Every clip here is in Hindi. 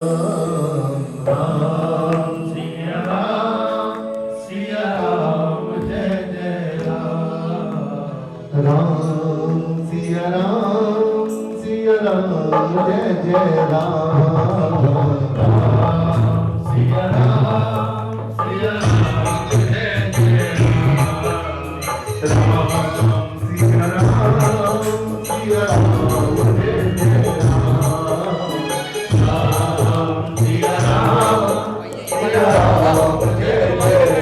राम सिया राम जय जय राम। राम सिया राम जय जय राम। राम सिया राम जय जय राम। राम सिया राम जय जय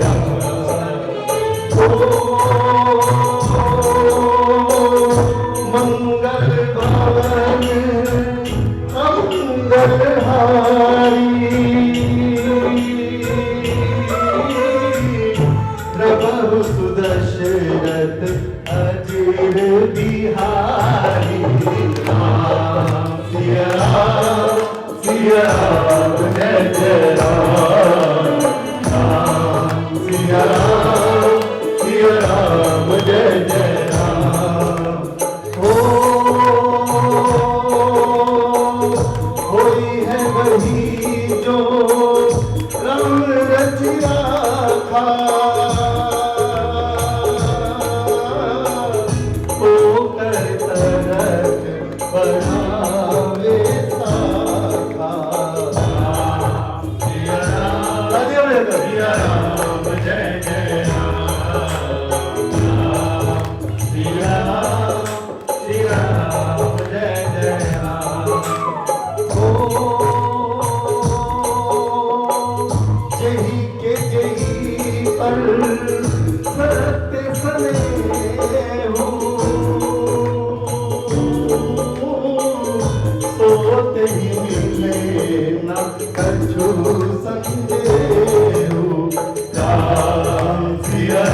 मंगल भवन मंगलहारी प्रभु सुदशरथ अजीर बिहारी। राम सिया राम जय जय राम। राम सिया राम जय जय राम। होई है वही जो राम रचिया था। ओ कर तरक बढ़ावे साखा। राम सिया राम जय जय राम। सिया राम जय जय राम। जही के जही पर सत्य स्नेहु सोते ही मिले न कछु संदेहु। राम सिया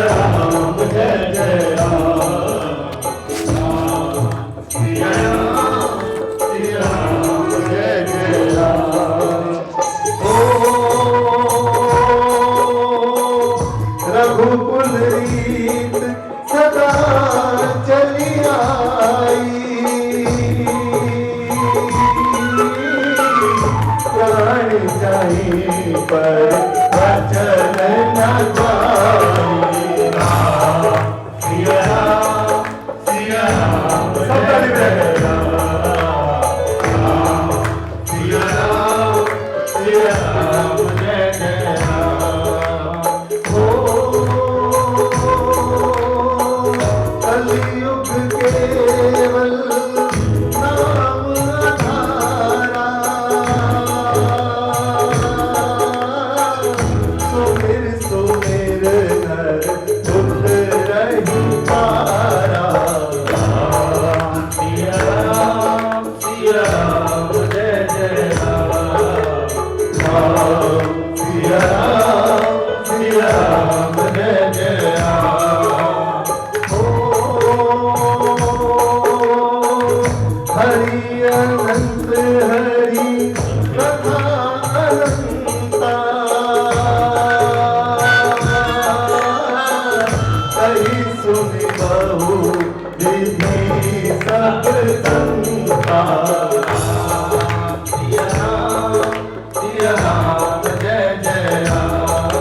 राम जय जय राम। राम सिया राम जय जय राम। रघुकुल रीत सदा चली आई। प्राण जाई पर वचन न जाई। राम सिया राम जय जय राम। राम सिया राम जय जय राम। कलियुग केवल नाम आधारा। सुमिर नर दुख रही पारा। राम सिया राम जय जय राम। राम सिया राम जय जय राम। हरि अनंत हरि कथा अनंता। कही सुनि बहु विधि सब संता। सिया राम जय जय राम।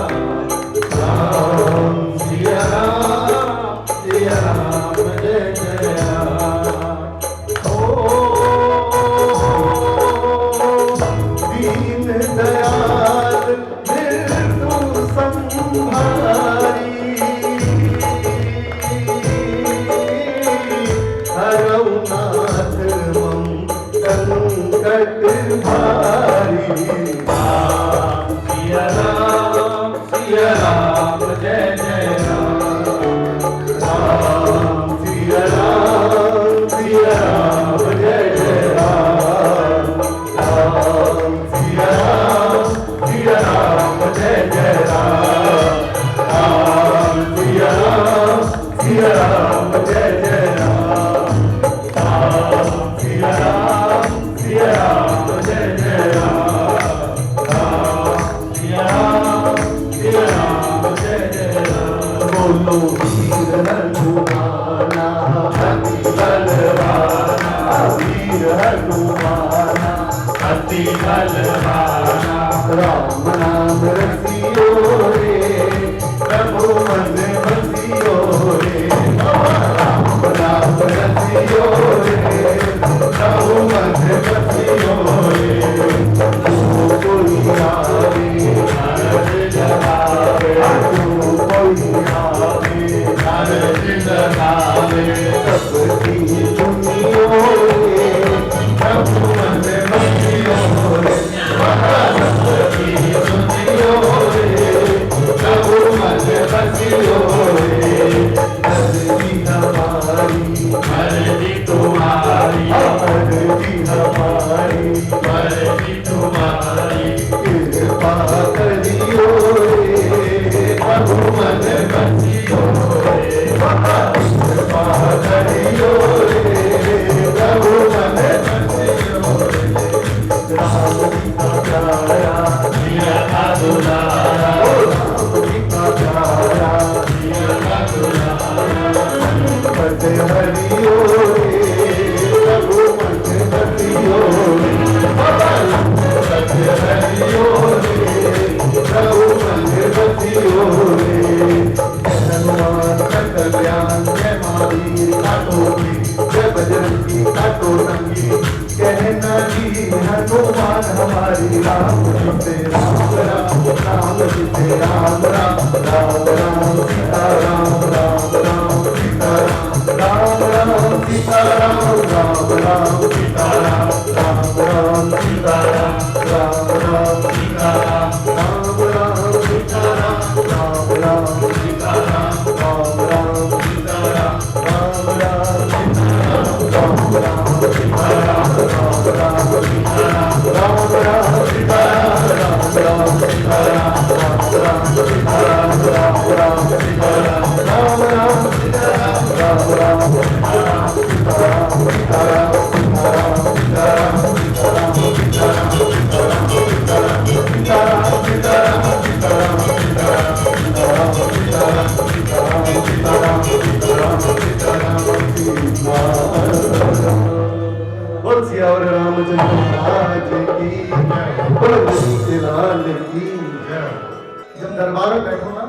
राम सिया राम जय जय राम। दीन दयाल निर्दु संहारी। हरौ नाथ मम संकट भारी। राम सिया राम जय जय राम। राम सिया राम जय जय राम। राम सिया राम जय जय राम। राम सिया राम जय जय राम। राम सिया राम जय जय राम। राम मोती बलवाना राम नाम रसियो रे प्रभु मन बसियो रे राम नाम रसियो रे प्रभु मन बसियो रे कोई आवे हर जगावे कोई आवे हर जगावे सबकी सुनियो रे प्रभु मन बसियो रे सबकी सुनियो रे प्रभु मन बसियो रे मर्जी हमारी मर्जी तुम्हारी मर्जी हमारी मर्जी तुम्हारी कृपा करियो रे प्रभु मन बसियो रे कृपा करियो रे प्रभु मन बसियो रे राम जी का प्यारा जिया का दुलारा राम जी का प्यारा जिया का दुलारा पद हरियो रे प्रभु मन बसियो रे पद हरियो रे प्रभु मन बसियो रे हनुमान का कल्याण जय महावीर काटोगी जय बजरंगी काटो संगी कहना जी हनुमान हमारी राम जी से राम राम राम जी से राम राम राम राम सीता राम राम राम सीता राम राम राम सीता राम राम राम सीता राम राम राम सीता राम राम राम सीता राम राम राम सीता राम राम राम सीता राम राम राम सीता राम राम राम सीता राम राम राम सीता राम राम राम सीता राम राम राम सीता राम राम राम सीता राम राम राम सीता राम राम राम सीता राम राम राम सीता राम राम राम सीता राम सीता राम सीता राम सीता राम सीता राम सीता राम सीता राम सीता राम सीता राम सीता राम सीता राम सीता राम सीता राम सीता राम सीता राम सीता राम सीता राम सीता राम सीता राम बोल सियावर रामचंद्र महाराज की बोल लाल की। जब दरबार में बैठो ना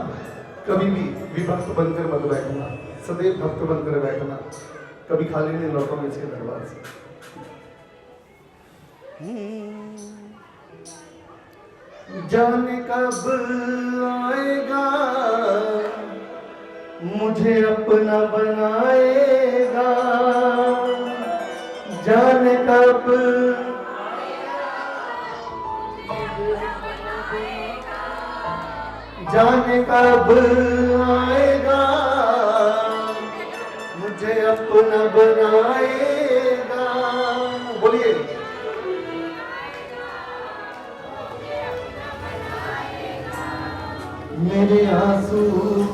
कभी भी विभक्त बनकर मत बैठना, सदैव भक्त बनकर बैठना, कभी खाली नहीं लौटोगे इसके दरबार से। जाने कब आएगा मुझे अपना बनाएगा, जाने कब जाने कब आएगा मुझे अपना बनाएगा। बोलिए मेरे आंसू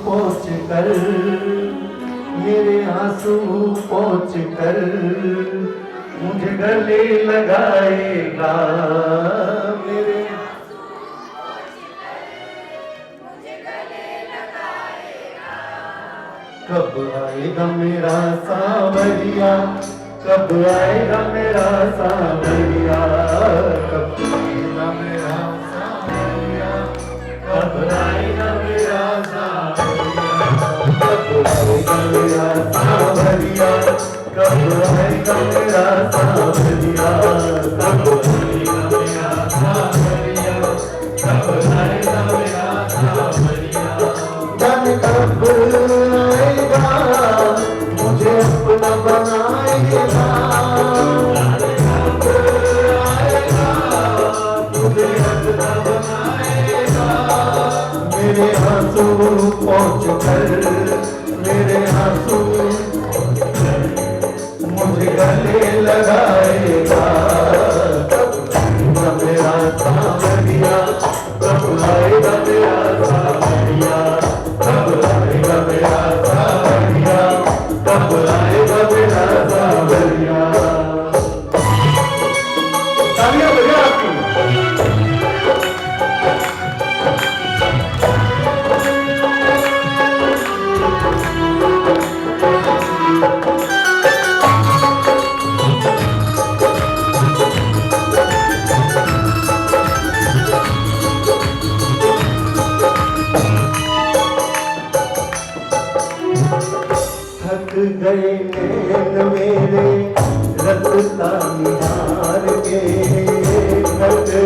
पोंछ कर, मेरे आंसू पोंछ कर मुझे गले लगाएगा, मेरे कब आएगा मेरा सांवरिया, कब आएगा मेरा सांवरिया, कब आएगा मेरा सांवरिया, कब आएगा मेरा सांवरिया, कब आएगा मेरा सांवरिया, कब आएगा मेरा सांवरिया, कब आएगा मेरा सांवरिया, कब आएगा मेरा सांवरिया। जाने कब आएगा मुझे अपना बनाएगा, जाने कब आएगा मुझे अपना बनाएगा। मेरे आंसू पोंछ कर, मेरे आंसू मुझे गले लगाएगा, कब आएगा मेरा सांवरिया, कब आएगा मेरा सांवरिया, कब आएगा मेरा सांवरिया, कब आएगा मेरा सांवरिया। तालियां बजा आपकी।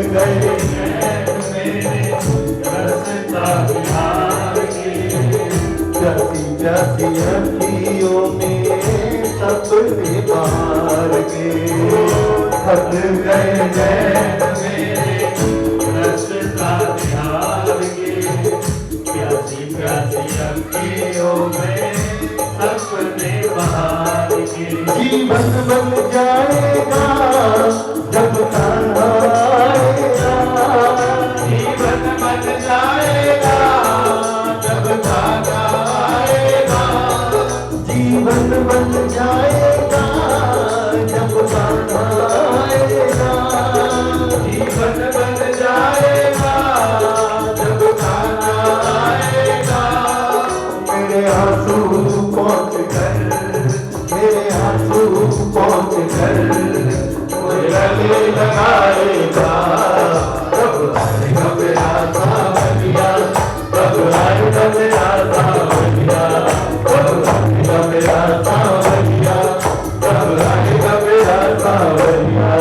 गए नैन मेरे रसता बिहार के। प्यासी प्यासी अखियों में सपने बहार के। थक गए नैन मेरे रसता बिहार के। प्यासी प्यासी अखियों में सपने बहार के। जीवन बन जाएगा जब ताना आएगा। जीवन बन जाएगा जब ताना आएगा। जीवन बन जाएगा जब ताना आएगा। जीवन बन जाएगा जब ताना आएगा। मेरे आंसू पहुंच कर, मेरे आंसू पहुंच कर मुझे गले लगाएगा। कब आएगा मेरा सावरिया, कब आएगा मेरा सावरिया, कब आएगा मेरा सावरिया, कब आएगा मेरा सावरिया।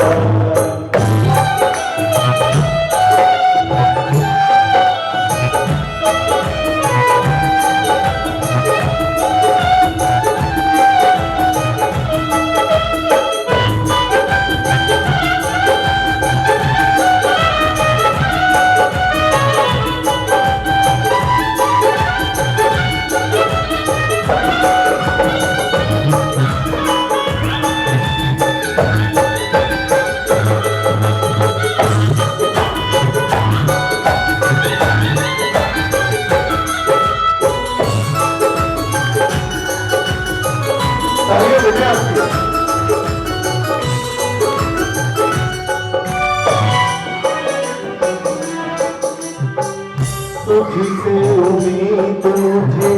तुझसे उम्मीद मुझे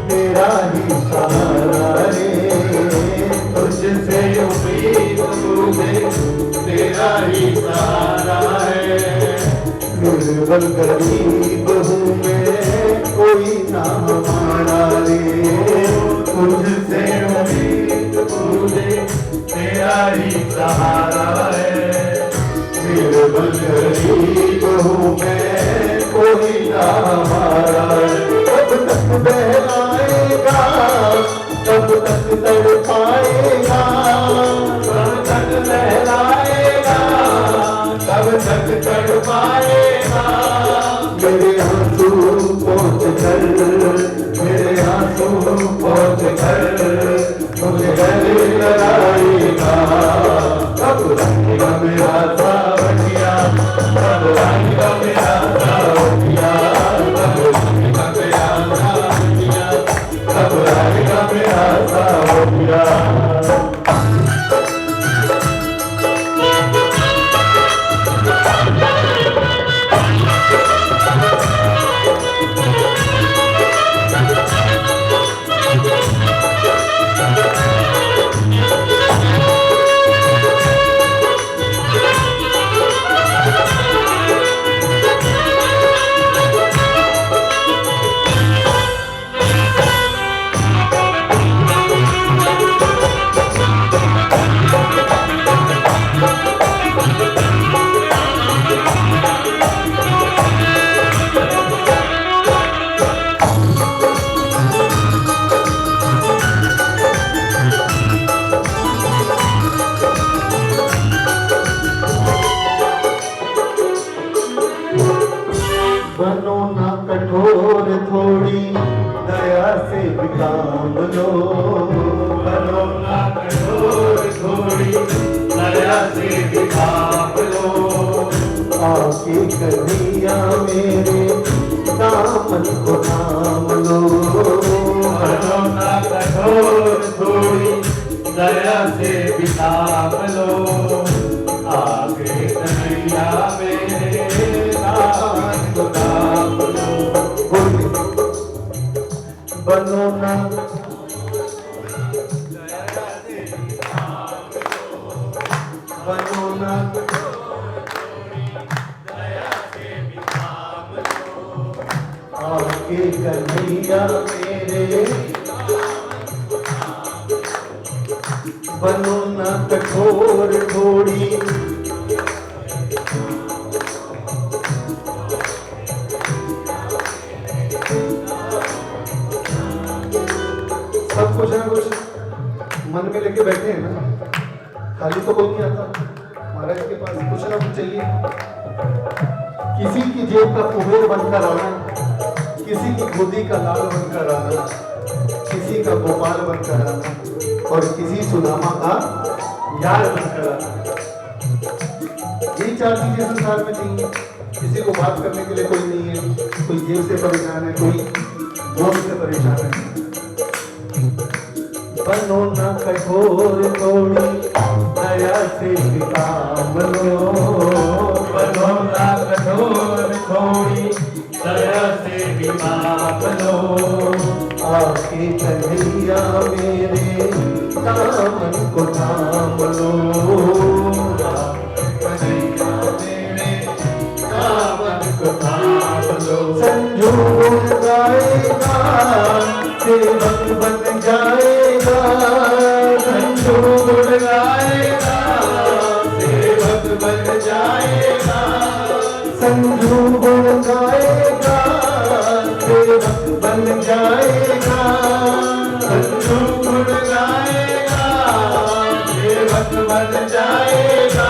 तेरा ही सहारा रे। तुझसे उम्मीद मुझे तेरा ही सहारा है। निर्बल गरीब हूँ मैं कोई ना हमारा रे। तुझसे उम्मीद मुझे तेरा ही सहारा है। निर्बल गरीब हूँ मैं कोई ना हमारा। कब तक बहलाएगा, कब तक तड़पाएगा। कब तक बहलाएगा, कब तक तड़पाएगा। मेरे आंसू पहुंच कर, मेरे आंसू पहुंच कर मुझे गले लगाएगा। कब आएगा मेरा सावरिया, कब आएगा मेरा सावरिया, कब आएगा मेरा सावरिया, कब आएगा मेरा सावरिया। बनो ना कठोर थोड़ी दया से भी काम लो। बनो ना कठोर थोड़ी दया से भी काम लो। आके कन्हैया मेरे दामन को थाम लो। बनो ना कठोर थोड़ी दया से भी थाम लो। आके कन्हैया मेरे दामन को थाम लो। बनो ना बनो ना आपके कन्हैया मेरे बनो ना कठोर थोड़ी में लेके बैठे हैं ना, खाली तो कोई नहीं आता। महाराज के पास कुछ ना कुछ चाहिए। किसी की जेब का कुबेर बनकर आना, किसी की गोदी का लाल बनकर आना, किसी का गोपाल बनकर आना और किसी सुदामा का यार बनकर आना। यही चार चीजें संसार में चाहिए। किसी को बात करने के लिए कोई नहीं है, कोई जेब से परेशान है, कोई गोद से परेशान है। बनो न कठोर थोड़ी दया से काम लो, बनो ना कठोर थोड़ी दया से भी माप लो। आके कन्हैया मेरे दामन को थाम लो, कन्हैया मेरे दामन को थाम लो। संजू गाएगा सेवक बन जाएगा, संजू गुण गाएगा सेवक बन जाएगा। संजू गुण गाएगा सेवक बन जाएगा, संजू गुण गाएगा सेवक बन जाएगा।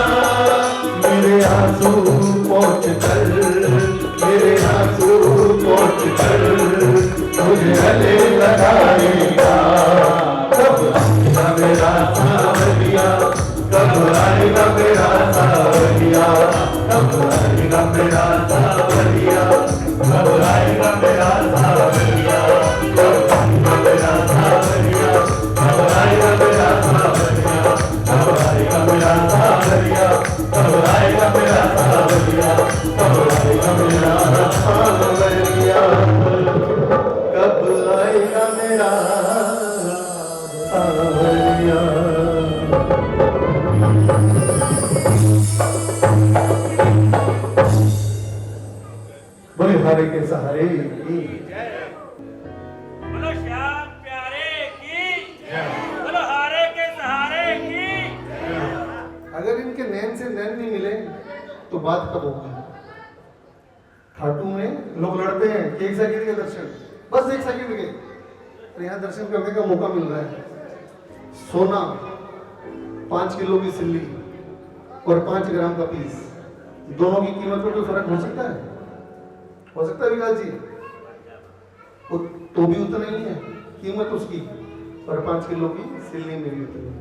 मेरे आंसू पहुँच कर, मेरे आंसू पहुँच कर मुझे गले लगाएगा। कब आएगा मेरा सावरिया, कब आएगा मेरा सावरिया, कब आएगा मेरा सावरिया, कब आएगा मेरा सावरिया, कब आएगा मेरा सावरिया, कब आएगा मेरा सावरिया, कब आएगा मेरा सावरिया, कब आएगा मेरा सावरिया, कब आएगा मेरा सावरिया, कब आएगा मेरा सावरिया। बोले हारे के सहारे की, बोलो श्याम प्यारे की, बोलो हारे के सहारे की। अगर इनके नैन से नैन नहीं मिले तो बात कब होगी? खाटू में लोग लड़ते हैं कि 1 सेकंड के दर्शन, बस 1 सेकंड के, और यहाँ दर्शन करने का मौका मिल रहा है। सोना 5 किलो की सिल्ली और 5 ग्राम का पीस, दोनों की कीमत में कोई फर्क हो सकता है? हो सकता है विकास जी? तो भी उतना ही है कीमत उसकी, और 5 किलो की सिल्ली में भी उतनी।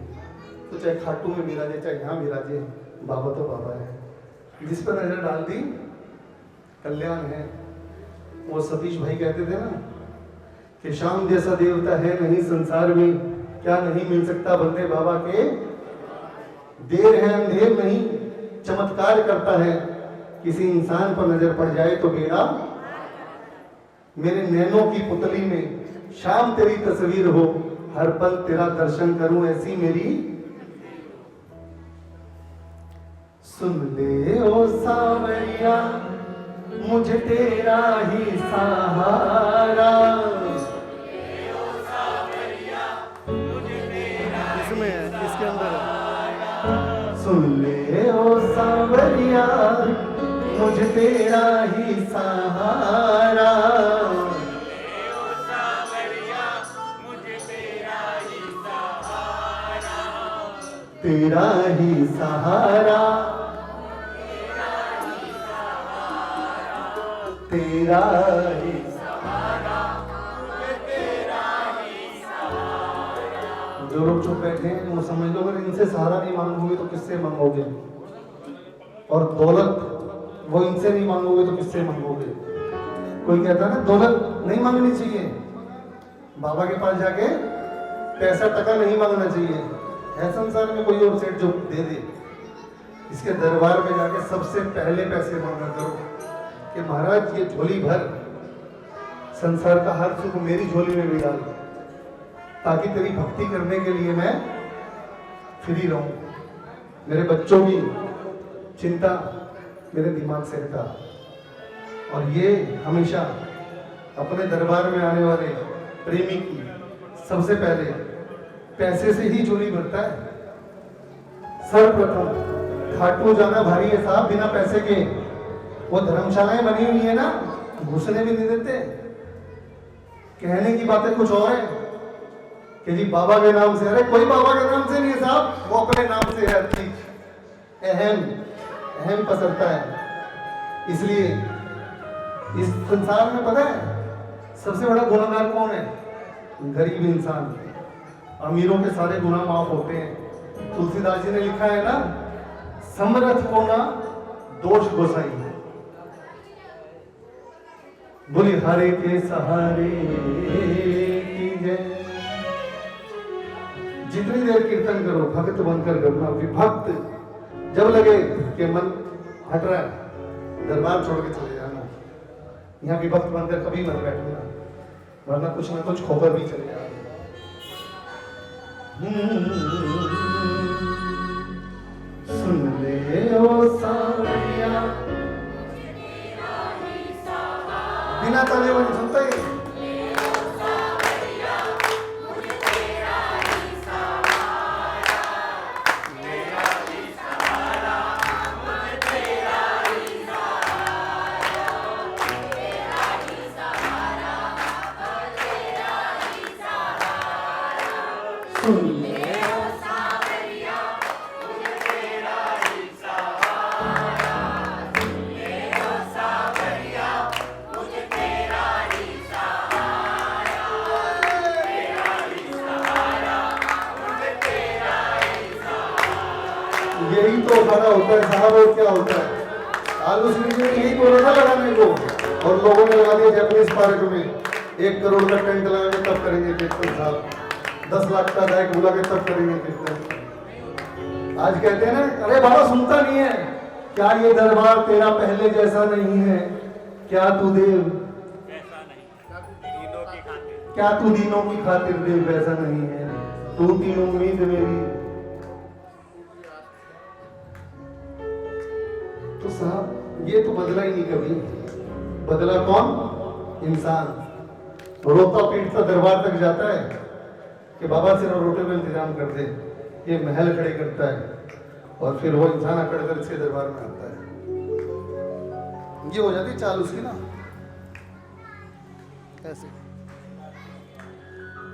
तो चाहे खाटू में विराजे चाहे यहाँ विराजे, बाबा तो बाबा है। जिस पर नजर डाल दी कल्याण है। वो सतीश भाई कहते थे ना कि श्याम जैसा देवता है नहीं संसार में, क्या नहीं मिल सकता बंदे बाबा के। देर है अंधेर नहीं, चमत्कार करता है, किसी इंसान पर नजर पड़ जाए तो बेड़ा। मेरे नैनों की पुतली में शाम तेरी तस्वीर हो, हर पल तेरा दर्शन करूं ऐसी मेरी। सुन ले ओ सावरिया मुझे तेरा ही सहारा, इसमें इसके अंदर सुन ले ओ सावरिया मुझे तेरा ही सहारा, तेरा ही सहारा, तेरा ही जो लोग चुप बैठे हैं वो समझ लो, अगर इनसे सहारा नहीं मांगोगे तो किससे मांगोगे? और दौलत वो इनसे नहीं मांगोगे तो किससे मांगोगे? कोई कहता है ना दौलत नहीं मांगनी चाहिए, बाबा के पास जाके पैसा टका नहीं मांगना चाहिए। है संसार में कोई और सेठ जो दे दे? इसके दरबार में जाके सबसे पहले पैसे मांगा करो कि महाराज ये झोली भर, संसार का हर सुख मेरी झोली में भी डाल, ताकि तेरी भक्ति करने के लिए मैं फ्री रहूं। मेरे बच्चों की चिंता मेरे दिमाग से हटा। और ये हमेशा अपने दरबार में आने वाले प्रेमी की सबसे पहले पैसे से ही झोली भरता है। सर्वप्रथम खाटू जाना भारी है साहब बिना पैसे के। वो धर्मशालाएं बनी हुई है ना, घुसने भी नहीं देते। कहने की बातें कुछ और है, कि जी बाबा के नाम से, अरे कोई बाबा के नाम से नहीं है साहब, वो अपने नाम से है हर चीज। अहम पसरता है। इसलिए इस संसार में पता है सबसे बड़ा गुनाहगार कौन है? गरीब इंसान। अमीरों के सारे गुनाह माफ होते हैं। तुलसीदास जी ने लिखा है ना, समर्थ होना दोष गोसाई। बोली हरे के सहारे की जय। जितनी देर कीर्तन करो भक्त बनकर करना। विभक्त जब लगे कि मन हट रहा है, दरबार छोड़ के चले जाना। यहाँ विभक्त बनकर कभी मत बैठना, वरना कुछ ना कुछ खोकर भी चले जाना। सुन ले ओ सावरिया, बिना ताले वाली सुनता ही यही तो हमारा होता है साहब। और क्या होता है? आलू सिंह ने यही बोला था लगाने को, और लोगों ने लगा दिया जैपनीज पार्क में। 1 करोड़ का टेंट लगाएंगे तब करेंगे कीर्तन साहब, 10 लाख का गायक बुला के तब करेंगे कीर्तन। आज कहते हैं ना, अरे बाबा सुनता नहीं है क्या? ये दरबार तेरा पहले जैसा नहीं है क्या? तू देव क्या? तू दीनों की खातिर देव वैसा नहीं है। तू तीन उम्मीद मेरी। तो साहब ये तो बदला ही नहीं कभी। बदला कौन? इंसान। रोता पीटता दरबार तक जाता है कि बाबा सिर्फ रोटी का इंतजाम कर दे, ये महल खड़े करता है, और फिर वो इंसान अकड़ कर इसके दरबार में आता है। ये हो जाती चाल उसकी ना ऐसे।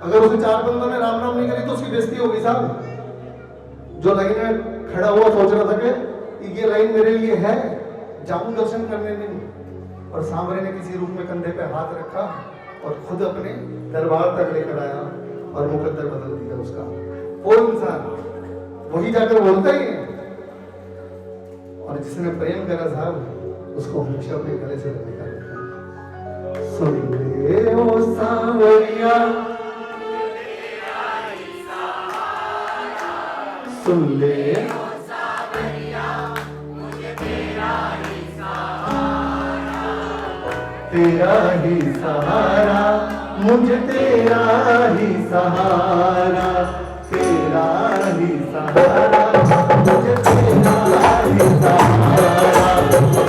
अगर उसे 4 बंदों ने राम राम नहीं करी तो उसकी बेइज्जती होगी साहब। जो लाइन में खड़ा हुआ सोच रहा था कि ये लाइन मेरे लिए है, जाऊं दर्शन करने नहीं, और सांवरे ने किसी रूप में कंधे पे हाथ रखा और खुद अपने दरबार तक लेकर आया और मुकद्दर बदल दिया उसका। वो इंसान वही जाकर बोलता ही है। और जिसने प्रेम करा साहब उसको हमेशा अपने गले से लगेगा। सुन ले ओ सांवरिया, सुन ले तेरा ही सहारा, मुझे तेरा ही सहारा, तेरा ही सहारा, मुझे तेरा ही सहारा।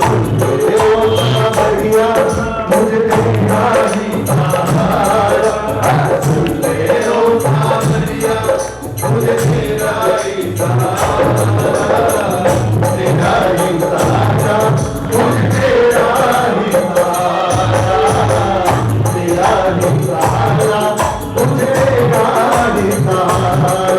सुन ले ओ सांवरिया, मुझे तेरा ही सहारा। सुन ले ओ सांवरिया, मुझे तेरा ही सहारा, तेरा ही सहारा, मुझे तेरा ही सहारा, तेरा ही सहारा, मुझे तेरा ही सहारा।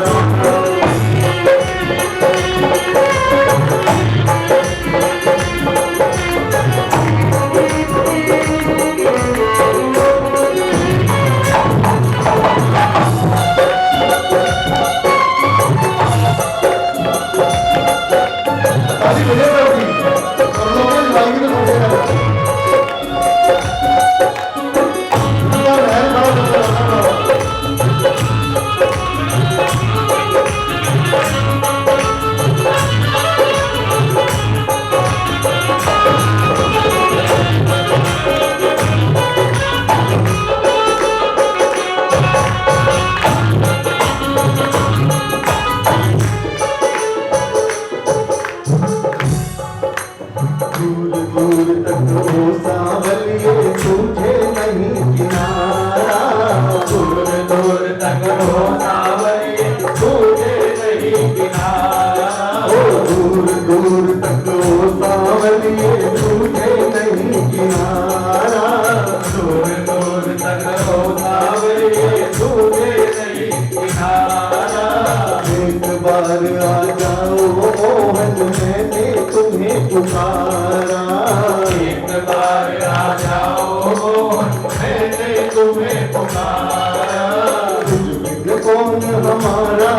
हमारा। एक बार आ जाओ मोहन मैंने तुम्हें पुकारा। तुझ बिन कौन हमारा,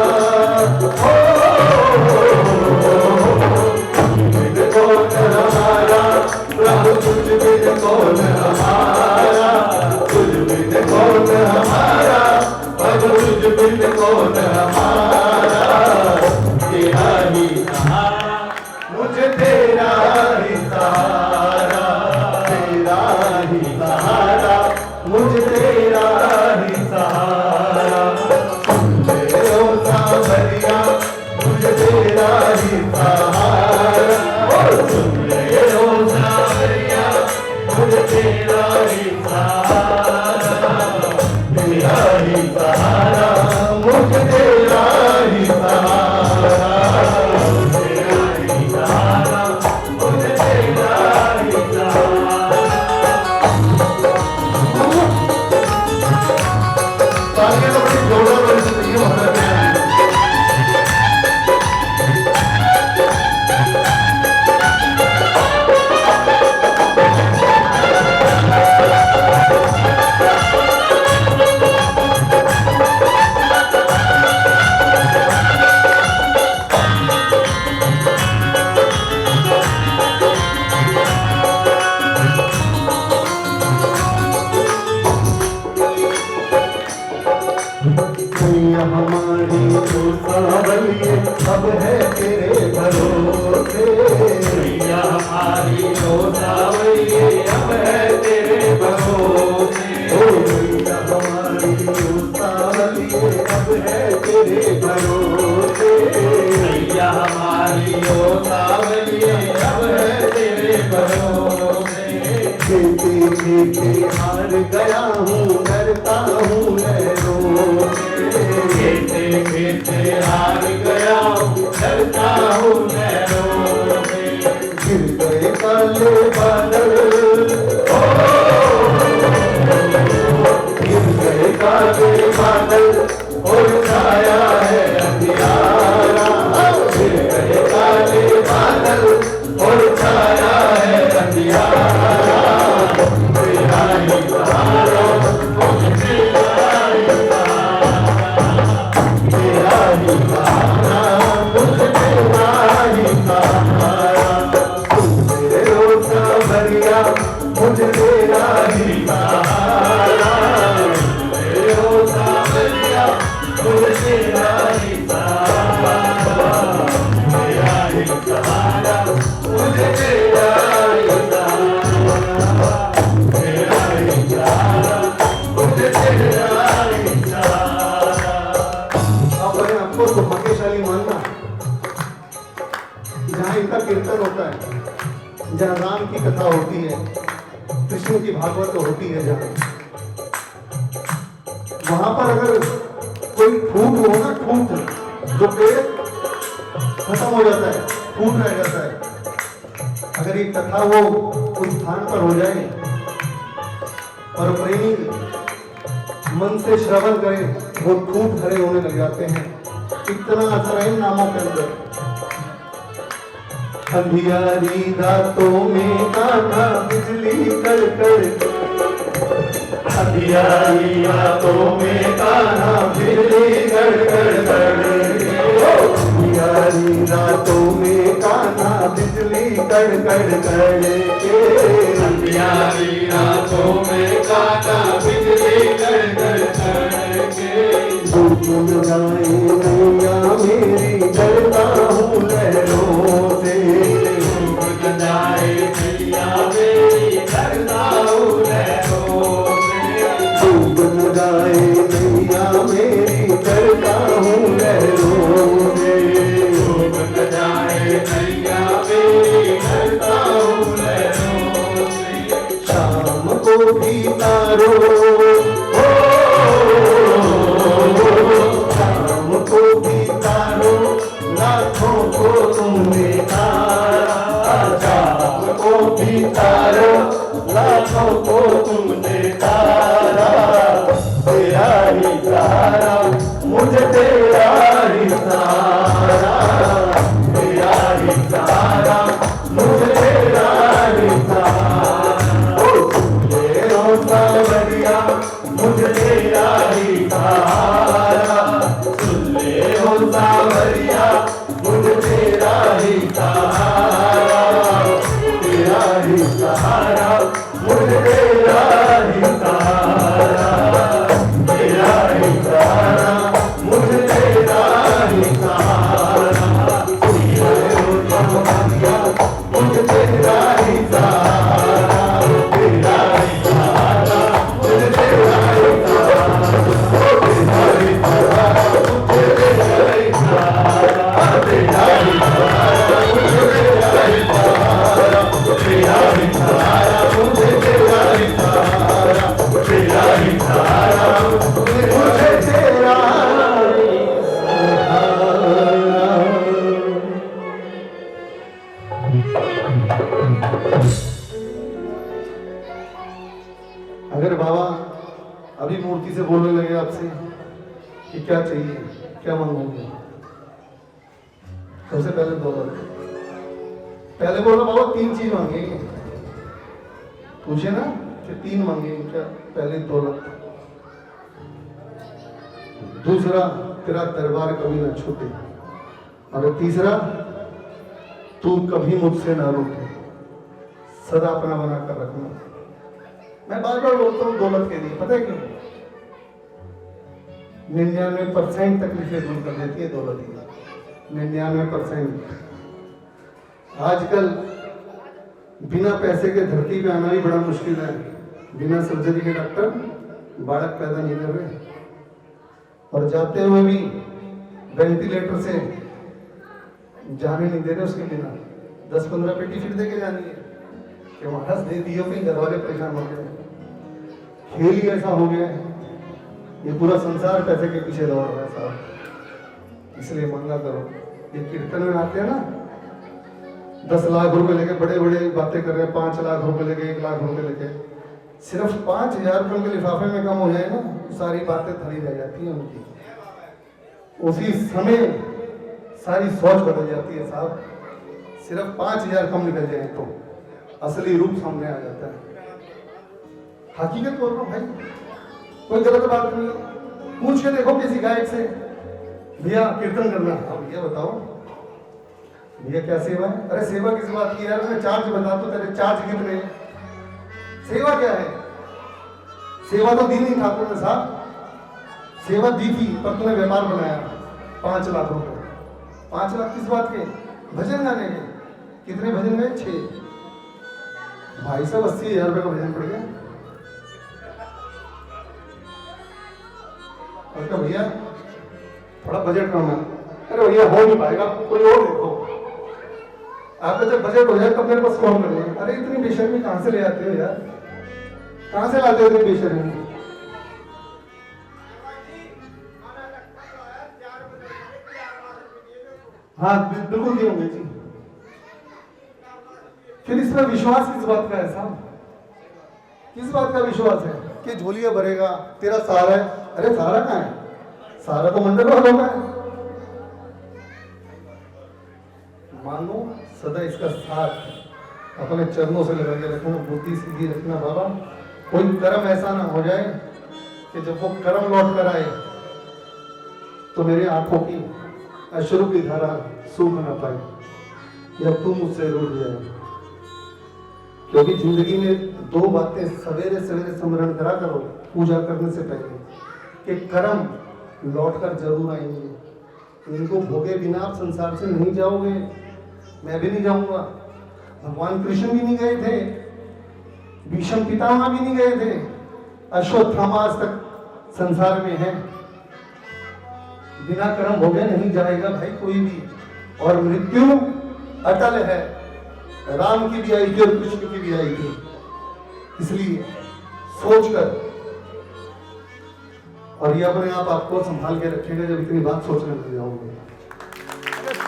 कौन हमारा प्रभु तुझ बिन कौन हमारा। तुझ बिन कौन हमारा प्रभु तुझ बिन कौन हमारा। तेरा ही सहारा मुझे तेरा ही सहारा। तेरा ही सहारा मुझे तेरा ही सहारा। तेरे ओ सांवरिया मुझे तेरा ही सहारा। सुन ले ओ सांवरिया मुझे तेरा ही सहारा। तेरा ही सहारा मुझे तेरा ही सहारा। तेरा ही सहारा मुझे तेरा ही सहारा। तालियां तो बड़ी जोरदार बनी चाहिए हमारे यहाँ। मैया हमारी तो सांवरिए अब है तेरे भरोसे। मैया हमारी तो सांवरिए अब है तेरे भरोसे। ओ मैया हमारी तो सांवरिए अब है तेरे भरोसे। मैया हमारी तो सांवरिए अब है तेरे भरोसे। खेते खेते हार गया हूँ डरता हूँ लहरों से। खेते खेते हार गया हूँ डरता हूँ लहरों से। गिर गए काले बादल, गिर गए काले बादल और छाया है अंधियारा। गिर गए काले बादल और छाया है अंधियारा। तेरा ही सहारा मुझे तेरा ही सहारा। तेरा ही सहारा मुझे तेरा ही सहारा। तेरे ओ सांवरिया मुझे तेरा ही सहारा। तेरे ओ सांवरिया मुझे तेरा ही सहारा। तेरा ही सहारा मुझे तेरा ही सहारा। तेरा ही सहारा मुझे तेरा ही सहारा। अपने आपको सौभाग्यशाली मानना जहाँ इनका कीर्तन होता है, जहाँ राम की कथा होती है, कृष्ण की भागवत होती है, जहाँ वहां पर अगर कोई ठूठ हो ना, ठूठ जो पेड़ खत्म हो जाता है, ठूठ रह जाता है, अगर ये कथा वो उस स्थान पर हो जाए और प्रेमी मन से श्रवण करें, वो ठूठ हरे होने लग जाते हैं। इतना असर है इन नामों के अंदर। अंधियारी रातों में कान्हा बिजली कड़कड़, अंधियारी रातों में कान्हा बिजली गड़गड़ गड़े। अंधियारी रातों में कान्हा बिजली कड़कड़ करके। अंधियारी रातों में कान्हा बिजली गड़गड़ करके। डूब जाए नैया मेरी डरता हूँ लहरों से। डूब जाए नैया मेरी डरता हूँ लहरों से। डूब न जाए नैया मेरी डरता हूँ लहरों से। डूब न जाए नैया मेरी डरता हूँ लहरों से। शाम को भी तारो, शाम को भी तारो, लाखों को तुमने तारा। शाम को भी तारो लाखों को तुमने तारा। तेरा ही सहारा मुझे तेरा ही सहारा। तेरा ही सहारा मुझे तेरा सहारा मुझे तेरा ही सहारा, तेरा ही सहारा मुझे तेरा ही सहारा, मुझे तेरा ही सहारा, तेरा ही सहारा मुझे तेरा ही सहारा, तेरा ही सहारा मुझे तेरा ही सहारा, तेरा ही सहारा मुझे तेरा ही सहारा, तेरा ही सहारा मुझे तेरा ही सहारा, तेरा ही सहारा मुझे तेरा ही अगर बाबा अभी मूर्ति से बोलने लगे आपसे कि क्या चाहिए, क्या मांगोगे, सबसे पहले दौलत। पहले बोलो बाबा 3 चीज मांगेंगे, पूछे ना कि 3 मांगेंगे क्या? पहले दौलत, दूसरा तेरा दरबार कभी ना छूटे, और तीसरा तू कभी मुझसे ना रूठे, सदा अपना बना कर रखना। मैं बार बार बोलता हूँ दौलत के लिए, पता है क्यों? 99% तकलीफें दूर कर देती है दौलत ही, 99%। आजकल बिना पैसे के धरती पे आना भी बड़ा मुश्किल है। बिना सर्जरी के डॉक्टर बालक पैदा नहीं कर रहे, और जाते हुए भी वेंटिलेटर से जाने नहीं दे रहे उसके बिना। 10-15 पेटी फिर दे के जानी है कि वहां दे दियो, कहीं घर वाले परेशान हो गए। खेल ही ऐसा हो गया है, ये पूरा संसार पैसे के पीछे दौड़ रहा है साहब। इसलिए मांगा करो। ये कीर्तन में आते हैं ना, 10 लाख रुपए लेके बड़े बड़े बातें कर रहे हैं, 5 लाख रुपए लेके, 1 लाख रुपए लेके, सिर्फ 5,000 रुपए के लिफाफे में कम हो जाए ना, सारी बातें थली रह जाती हैं उनकी। उसी समय सारी सोच बदल जाती है साहब। सिर्फ 5,000 कम निकल जाए तो असली रूप सामने आ जाता है। हकीकत बोल रहा हूँ भाई, कोई गलत बात नहीं है। पूछ के देखो किसी गायक से, भैया कीर्तन करना, हाँ भैया बताओ भैया क्या सेवा है? अरे सेवा किस बात की यार, मैं चार्ज बता तो तेरे चार्ज कितने हैं? सेवा क्या है? सेवा तो दी नहीं ठाकुर ने साहब, सेवा दी थी पर तूने व्यापार बनाया 5 लाख रुपए। 5 लाख किस बात के? भजन गाने के। कितने भजन गए? 6। भाई साहब 80,000 रुपए का भजन पड़ गया। और क्या भैया थोड़ा बजट कम है? अरे भैया हो नहीं पाएगा, कोई और देखो। आपका जब बजट हो जाए तब मेरे पास कॉल करिए। अरे इतनी बेशर्मी कहां से ले आते हो यार, कहां से लाते हो इतनी बेशर्मी? हाँ बिल्कुल दिए होंगे जी। फिर इस पर विश्वास किस बात का है साहब? किस बात का विश्वास है कि झोलिया भरेगा, तेरा सहारा है? अरे सहारा कहाँ है? सहारा तो मंडल वालों का है। मानो सदा इसका साथ अपने चरणों से लगा के रखना, बुद्धि सीधी रखना बाबा। कोई कर्म ऐसा ना हो जाए कि जब वो कर्म लौट कर आए तो मेरी आंखों की अश्रु की धारा सूख ना पाए, या तू मुझसे रूठ जाए। क्योंकि जिंदगी में 2 बातें सवेरे सवेरे स्मरण करा करो पूजा करने से पहले, कि कर्म लौट कर जरूर आएंगे। इनको भोगे बिना आप संसार से नहीं जाओगे, मैं भी नहीं जाऊंगा। भगवान कृष्ण भी नहीं गए थे, भीष्म पितामह भी नहीं गए थे, अश्वत्थामा आज तक संसार में है। बिना कर्म भोगे नहीं जाएगा भाई कोई भी। और मृत्यु अटल है, राम की भी आई थी और कृष्ण की भी आई थी। इसलिए सोचकर, और ये अपने आप आपको संभाल के रखेगा जब इतनी बात सोचने लग जाओगे।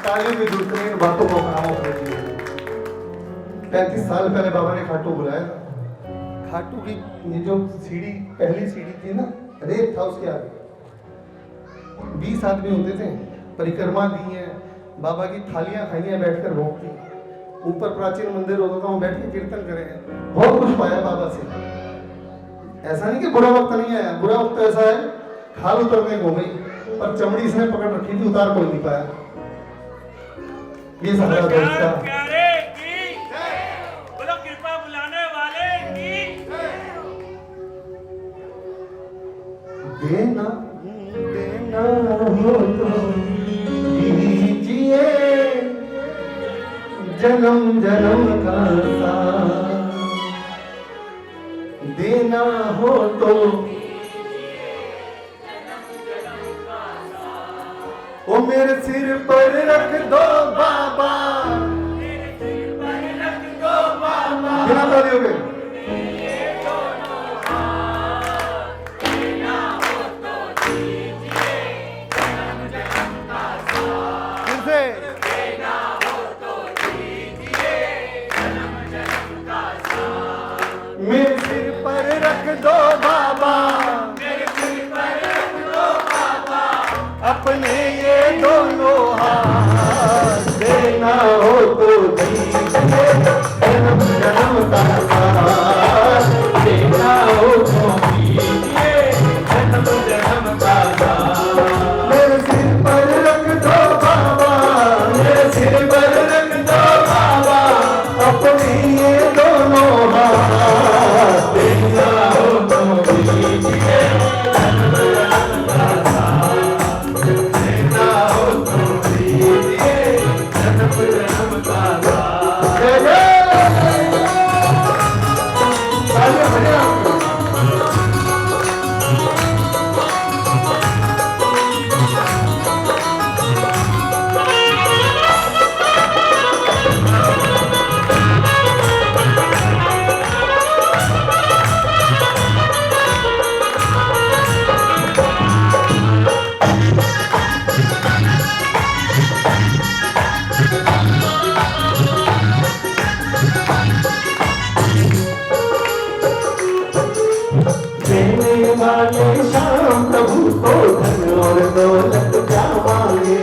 ताली भी जरूरत नहीं, बातों को अपनाओ अपने जीवन में। 35 साल पहले बाबा ने खाटू बुलाया। खाटू की ये जो सीढ़ी, पहली सीढ़ी थी ना, रेत था उसके आगे, 20 आदमी होते थे, परिक्रमा दी है, बाबा की थालियां खाई हैं बैठकर भोग की। ऊपर प्राचीन मंदिर होता था, वहां बैठ के कीर्तन करे हैं। बहुत कुछ पाया बाबा से। ऐसा नहीं कि बुरा वक्त नहीं आया, बुरा वक्त ऐसा है खाल उतरने को गई, पर चमड़ी इसने पकड़ रखी थी, उतार कोई नहीं पाया। ये सारा प्यारे की बोलो कृपा बुलाने देना देना हो तो दीजिए जन्म जन्म का साथ, देना हो तो वो मेरे सिर पर रख दो बाबा, बिना तालियों के मेरे सिर पर रख दो बाबा, मेरे सिर पर रख दो बाबा, अपने ये दोनों हाथ, देना हो तो दीजिए जन्म जन्म का साथ, देना हो तो दीजिए जन्म जन्म का साथ। मेरे सिर पर रख दो बाबा, मेरे सिर पर रख दो बाबा, अपने ये दोनों हाथ, देना हो तो दीजिए जन्म जन्म का साथ, देना हो तो दीजिए जन्म जन्म का साथ। जय जय तालियां बजाओ। देने वाले श्याम प्रभु को धन और दौलत क्या मांगे,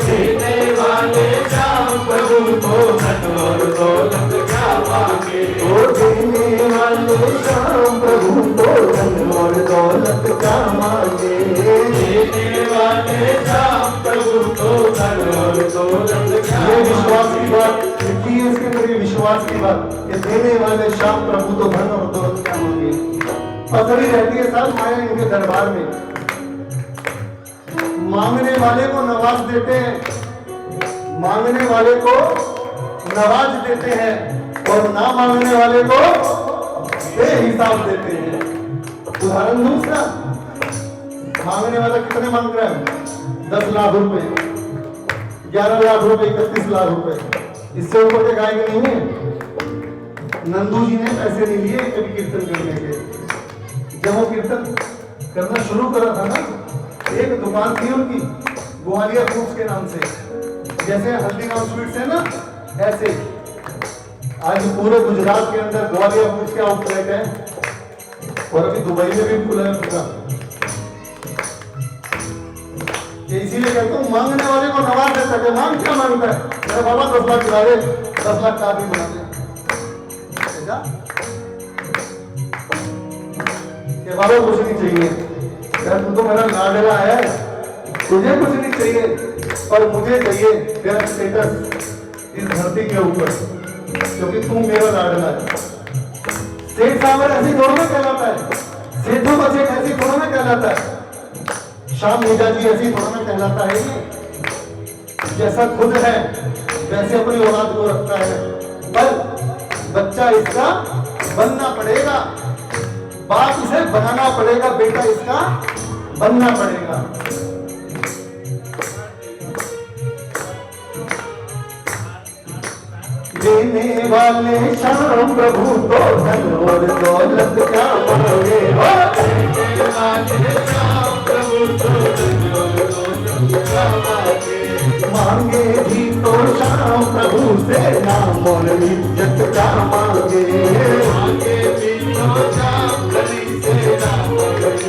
देने वाले श्याम प्रभु को धन और दौलत क्या मांगे, ओ देने वाले श्याम प्रभु को धन और दौलत क्या मांगे, देने वाले श्याम प्रभु को धन और दौलत क्या मांगे। ये विश्वास की बात लिखी है इसके अंदर, ये विश्वास की बात कि देने वाले श्याम प्रभु तो धन और दौलत क्या मांगे। पकड़ी रहती है साहब माया इनके दरबार में, मांगने वाले को नवाज देते हैं, मांगने वाले को नवाज देते हैं और ना मांगने वाले को बेहिसाब देते हैं। उदाहरण दूं इसका, मांगने वाला कितने मांग रहा है? 10 लाख रुपए, 11 लाख रुपए, 31 लाख रुपए, इससे ऊपर के गायक नहीं है। नंदू जी ने पैसे नहीं लिए कभी कीर्तन करने के, जब वो कीर्तन करना शुरू करा था ना, एक दुकान थी उनकी ग्वालियर फूड्स के नाम से, जैसे हल्दीराम स्वीट्स है ना, ऐसे आज पूरे गुजरात के अंदर ग्वालियर फूड्स के आउटलेट है और अभी दुबई में भी खुला है उनका। इसीलिए कहता हूँ मांगने वाले को नवाज देता है। मांग क्या मांगता है? मेरे बाबा 10 लाख दिला दे, 10 लाख का आदमी बना दे। बाबा कुछ नहीं चाहिए यार, तू तो मेरा लाडला है, तुझे कुछ नहीं चाहिए पर मुझे चाहिए तेरा स्टेटस इस धरती के ऊपर, क्योंकि तू मेरा लाडला है। सेठ साहब ऐसी थोड़ा ना कहलाता है, सेठों का सेठ ऐसी थोड़ा ना कहलाता है, शाम मिजाजी ऐसी थोड़ा ना कहलाता है। जैसा खुद है वैसे अपनी औलाद को रखता है, पर बच्चा इसका बनना पड़ेगा, बाप इसे बनाना पड़ेगा, बेटा इसका बनना पड़ेगा। देने वाले श्याम प्रभु तो धन और दौलत क्या मांगे, देने वाले श्याम प्रभु तो धन और दौलत क्या मांगे, मांगे भी तो श्याम प्रभु से नाम और इज्जत क्या मांगे, मांगे भी तो श्याम प्रभु से नाम और इज्जत क्या मांगे।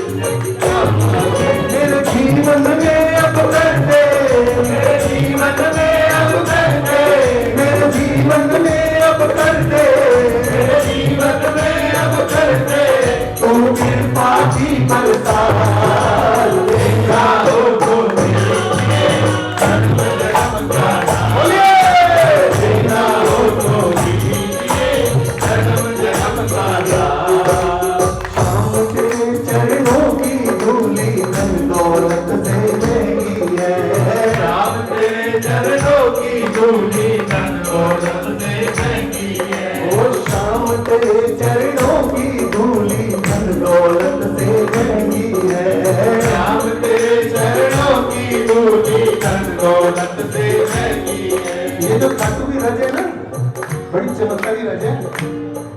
मेरे जीवन में अब कर दे, मेरे जीवन में अब कर दे, मेरे जीवन में अब कर दे, मेरे जीवन में अब कर दे, तुम कृपा की बरसात देखा हो तो दीजिए जन्म जन्म का, बोलिए देना हो तो दीजिए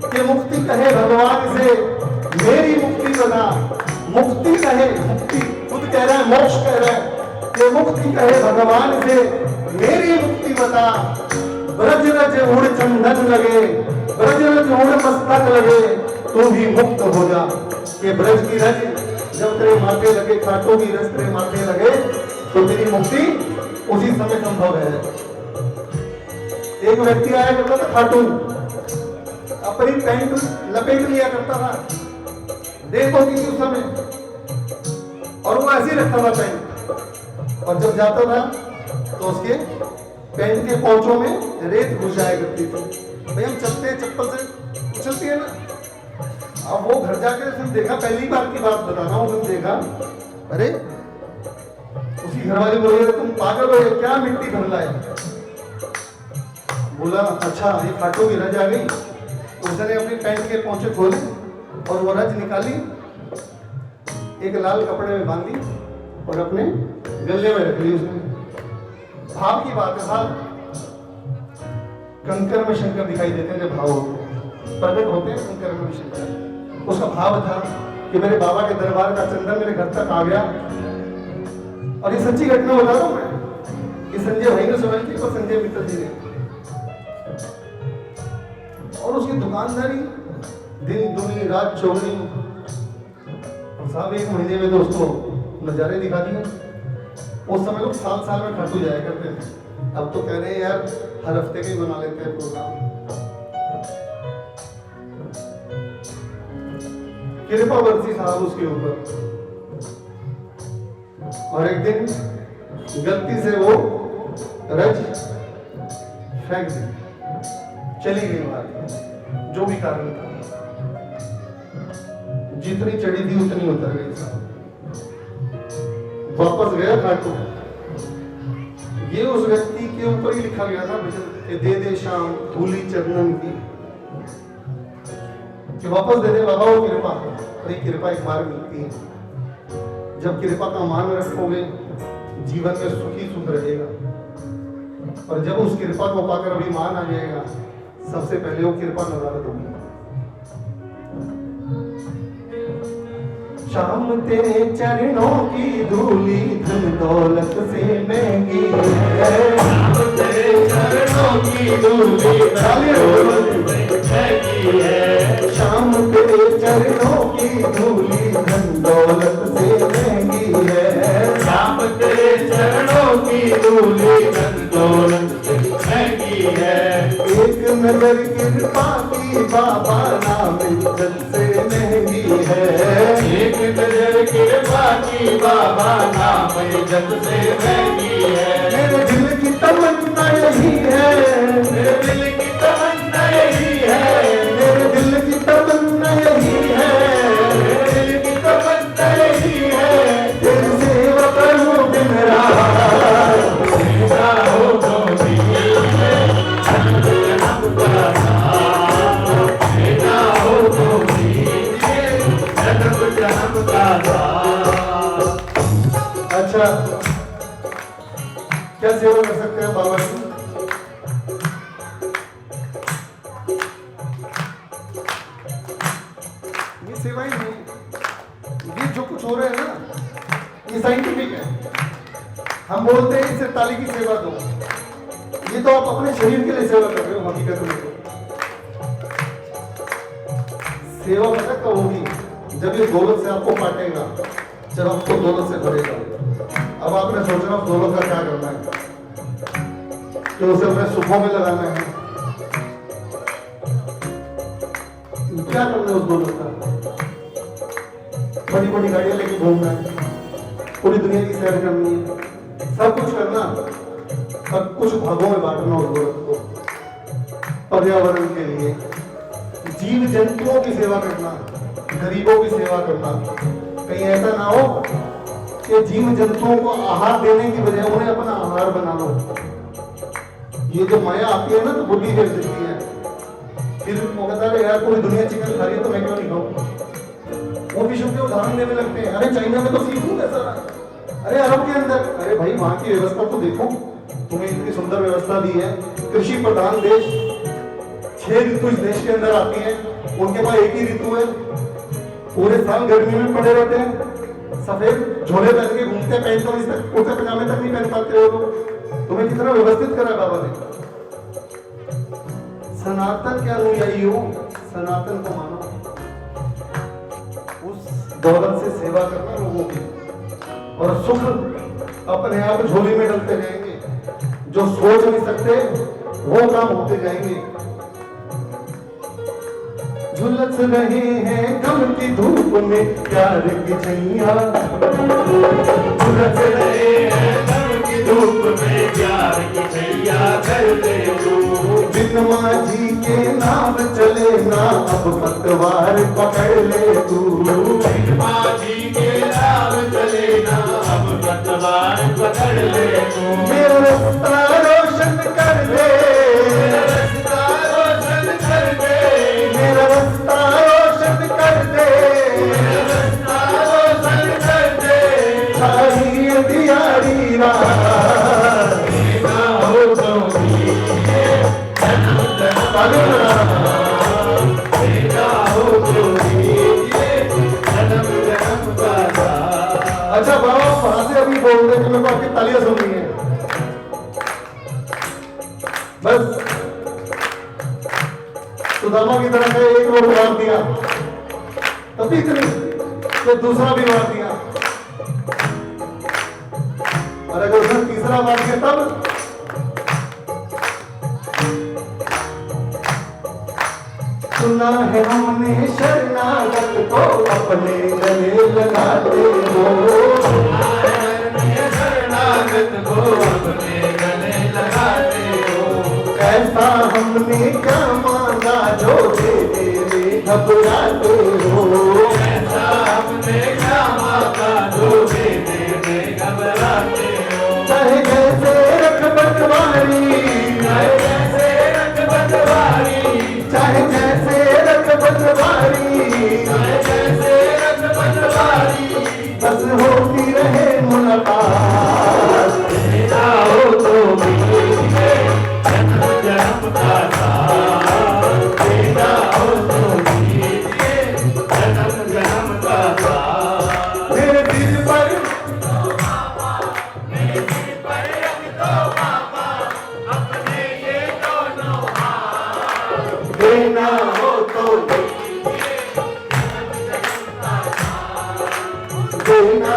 कि मुक्ति कहे भगवान से मेरी मुक्ति बता। मुक्ति कहे, मुक्ति खुद कह रहा है, मोक्ष कह रहा है कि मुक्ति कहे भगवान से मेरी मुक्ति बता। ब्रज रज उड़ चंदन लगे, ब्रज रज उड़ मस्तक लगे, तू भी मुक्त हो जा। ये ब्रज की रज जब तेरे माथे लगे, खाटों की रज तेरे माथे लगे, तो तेरी मुक्ति उसी समय संभव है। एक व्यक्ति आया करता था खाटू, अपनी पैंट लपेट लिया करता था, देखो कि उस समय, और वो ऐसे ही रखता था पैंट, और जब जाता था तो उसके पैंट के पोंचों में रेत घुस जाया करती थी। भाई हम चलते हैं, चप्पल से उछलती है ना। अब वो घर जाकर उसने देखा, पहली बार की बात बता रहा हूँ, उसने देखा, अरे उसकी घरवाली बोली तुम पागल हो क्या, मिट्टी भर लाए। बोला अच्छा ये खाटू की रज आ गई। उसने अपनी पैंट के पोंचे खोले और वो रज निकाली, एक लाल कपड़े में बांधी और अपने गले में रख ली उसने। भाव की बात है, भाव कंकर में शंकर दिखाई देते हैं, जब भाव प्रकट होते हैं कंकर में शंकर। उसका भाव था कि मेरे बाबा के दरबार का चंदन मेरे घर तक आ गया। और ये सच्ची घटना बता रहा हूं मैं, कि संजय भाई ने सुनाई थी और संजय मित्तल जी ने। और उसकी दुकानदारी दिन दुनी रात चौगनी, और साहब 1 महीने में तो उसको नजारे दिखा दिए। उस समय लोग साल में खाटू जाया करते थे, अब तो कह रहे हैं यार हर हफ्ते के ही बना लेते हैं प्रोग्राम। कृपा बरसी साहब उसके ऊपर, और एक दिन गलती से वो रज फेंक दी, चली गई बात, जो भी कारण था। जितनी चढ़ी थी उतनी उतर गई साहब। वापस गया खाटू, ये उस व्यक्ति के ऊपर ही लिखा गया था कि दे दे शाम धूली चरणन की, कि वापस दे दे बाबा वो कृपा। और ये कृपा एक बार मिलती है, जब कृपा का मान रखोगे जीवन में सुखी सुख रहेगा। और जब उस कृपा को पाकर अभिमान आ जाएगा, सबसे पहले वो कृपा नदारत होगी। शाम तेरे चरणों की धूली धन दौलत से महंगी है। शाम तेरे चरणों की धूली धन दौलत से महंगी है। शाम तेरे चरणों की धूली धन दौलत से महंगी है। शाम तेरे चरणों की धूली धन दौलत से महंगी है। एक नजर कृपा की बाबा नाम इज्जत से महंगी है। एक नजर कृपा की बाबा नाम इज्जत से महंगी है। मेरे दिल की तमन्ना यही है, मेरे दिल की तमन्ना यही है, मेरे दिल की तमन्ना यही है, मेरे दिल की तमन्ना यही है। तेरी सेवा करूं दिन रात, सेवा हो तो भी है। अच्छा, क्या सेवा कर सकते हैं बाबा की? ये सेवा ही नहीं, ये जो कुछ हो रहा है ना, ये साइंटिफिक है। हम बोलते हैं इससे ताली की सेवा दो, ये तो आप अपने शरीर के लिए सेवा कर रहे हो। हकीकत में सेवा पता कब होगी? जब ये दौलत से आपको काटेगा, जब आपको दौलत से भरेगा। अब आपने सोचना उस दौलत का क्या करना है, कि उसे अपने सुखों में लगाना है, क्या करना है उस दौलत का? बड़ी बड़ी गाड़ियां लेके घूमना है, पूरी दुनिया की सैर करनी है, सब कुछ करना, पर कुछ भागों में बांटना उस दौलत को। पर्यावरण के लिए, जीव जंतुओं की सेवा करना, गरीबों की सेवा करना। कहीं ऐसा ना हो कि जीव जंतुओं को आहार देने की बजाय उन्हें अपना आहार बना लो। ये जो माया आती है ना, तो बुद्धि दे देती है। फिर वो कहता है यार पूरी दुनिया चिकन खा रही है तो मैं क्यों नहीं खाऊं? वो विश्व के उदाहरण देने लगते हैं, अरे चाइना में तो सी फूड है सारा, अरे अरब के अंदर, अरे भाई वहां की व्यवस्था तो देखो, तुम्हें इतनी सुंदर व्यवस्था दी है, कृषि प्रधान देश, 6 ऋतु इस देश के अंदर आती है, उनके पास एक ही ऋतु है। पूरे साल गर्मी में पड़े रहते हैं, सफेद झोले पहन के घूमते, 45 तक कुर्ते पजामे तक नहीं पहन पाते हो लोग। तुम्हें कितना व्यवस्थित करा बाबा ने। सनातन के अनुयायी हो, सनातन को मानो, उस दौलत से सेवा करना लोगों की, और सुख अपने आप झोली में डलते जाएंगे। जो सोच नहीं सकते वो काम होते जाएंगे। झुलस रहे हैं गम की धूप में प्यार की छैया, झुलस रहे हैं गम की धूप में प्यार की छैया कर दे तू। बिन माझी के नाम चले ना अब पतवार पकड़ ले तू। बिन माझी के नाम चले ना अब पतवार पकड़ ले तू। मेरा रास्ता रोशन कर दे, मेरा रास्ता रोशन कर दे, मेरा रास्ता रोशन कर दे, मेरा रास्ता रोशन कर दे। चाहिए दियारी रात, ना हो तो भी जन्म जन्म ना हो तो भी जन्म जन्म का साथ। अच्छा बाबा वहां से अभी बोल रहे कि मेरे को आपकी तालियां सुननी है बस। सुदामा की तरह से एक लोग मार दिया, तभी इतनी, तो दूसरा भी मार दिया, और अगर उसने तीसरा मार दिया तब सुना है हमने शरणागत को अपने गले लगाते हो। शरणागत को अपने गले लगाते हो। ऐसा हमने क्या मांगा जो दे दे घबराते हो। ऐसा हमने क्या मांगा जो दे दे घबराते हो। चाहे जैसे रख बटवारी, चाहे जैसे रख बटवारी, चाहे जैसे रख बटवारी, चाहे जैसे रख बटवारी। बस होती रहे मुलाकात। तेरा हो तो भी जन्म जन्म का साथ। तेरा हो तो भी जन्म जन्म का साथ। मेरे दिल पर अपने ये दोनों देना हो तो देना,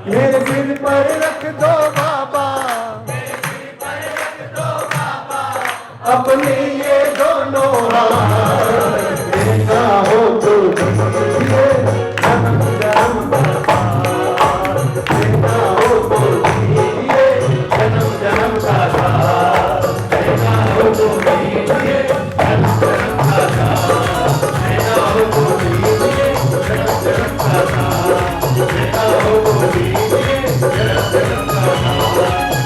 मेरे सिर पर रख दो बाबा, अपने ये दोनों हाथ। देना हो तो दीजिए जन्म जन्म का साथ। देना हो तो दीजिए जन्म जन्म का साथ। देना हो तो दीजिए जन्म जन्म का साथ। देना हो तो दीजिए जन्म जन्म का साथ। देना हो तो दीजिए जन्म जन्म का साथ।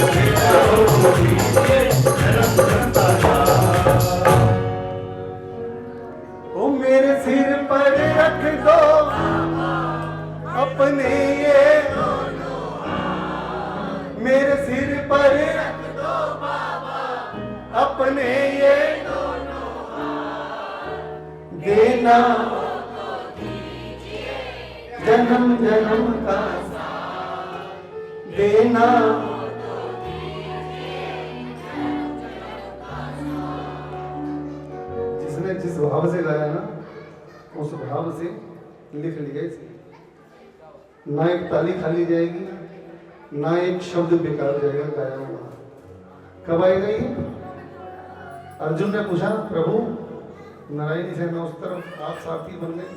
देना हो तो दीजिए जन्म जन्म का साथ। ओ मेरे सिर पर रख दो अपने ये, मेरे सिर पर रख दो अपने ये, देना जन्म जन्म का देना। जिसने जिस भाव से गाया ना, उस भाव से लिख लिया इसे। ना एक ताली खाली जाएगी, ना एक शब्द बेकार जाएगा गाया हुआ। कब आएगा ये? अर्जुन ने पूछा, प्रभु नारायणी सेना उस तरफ, आप साथी बन गए,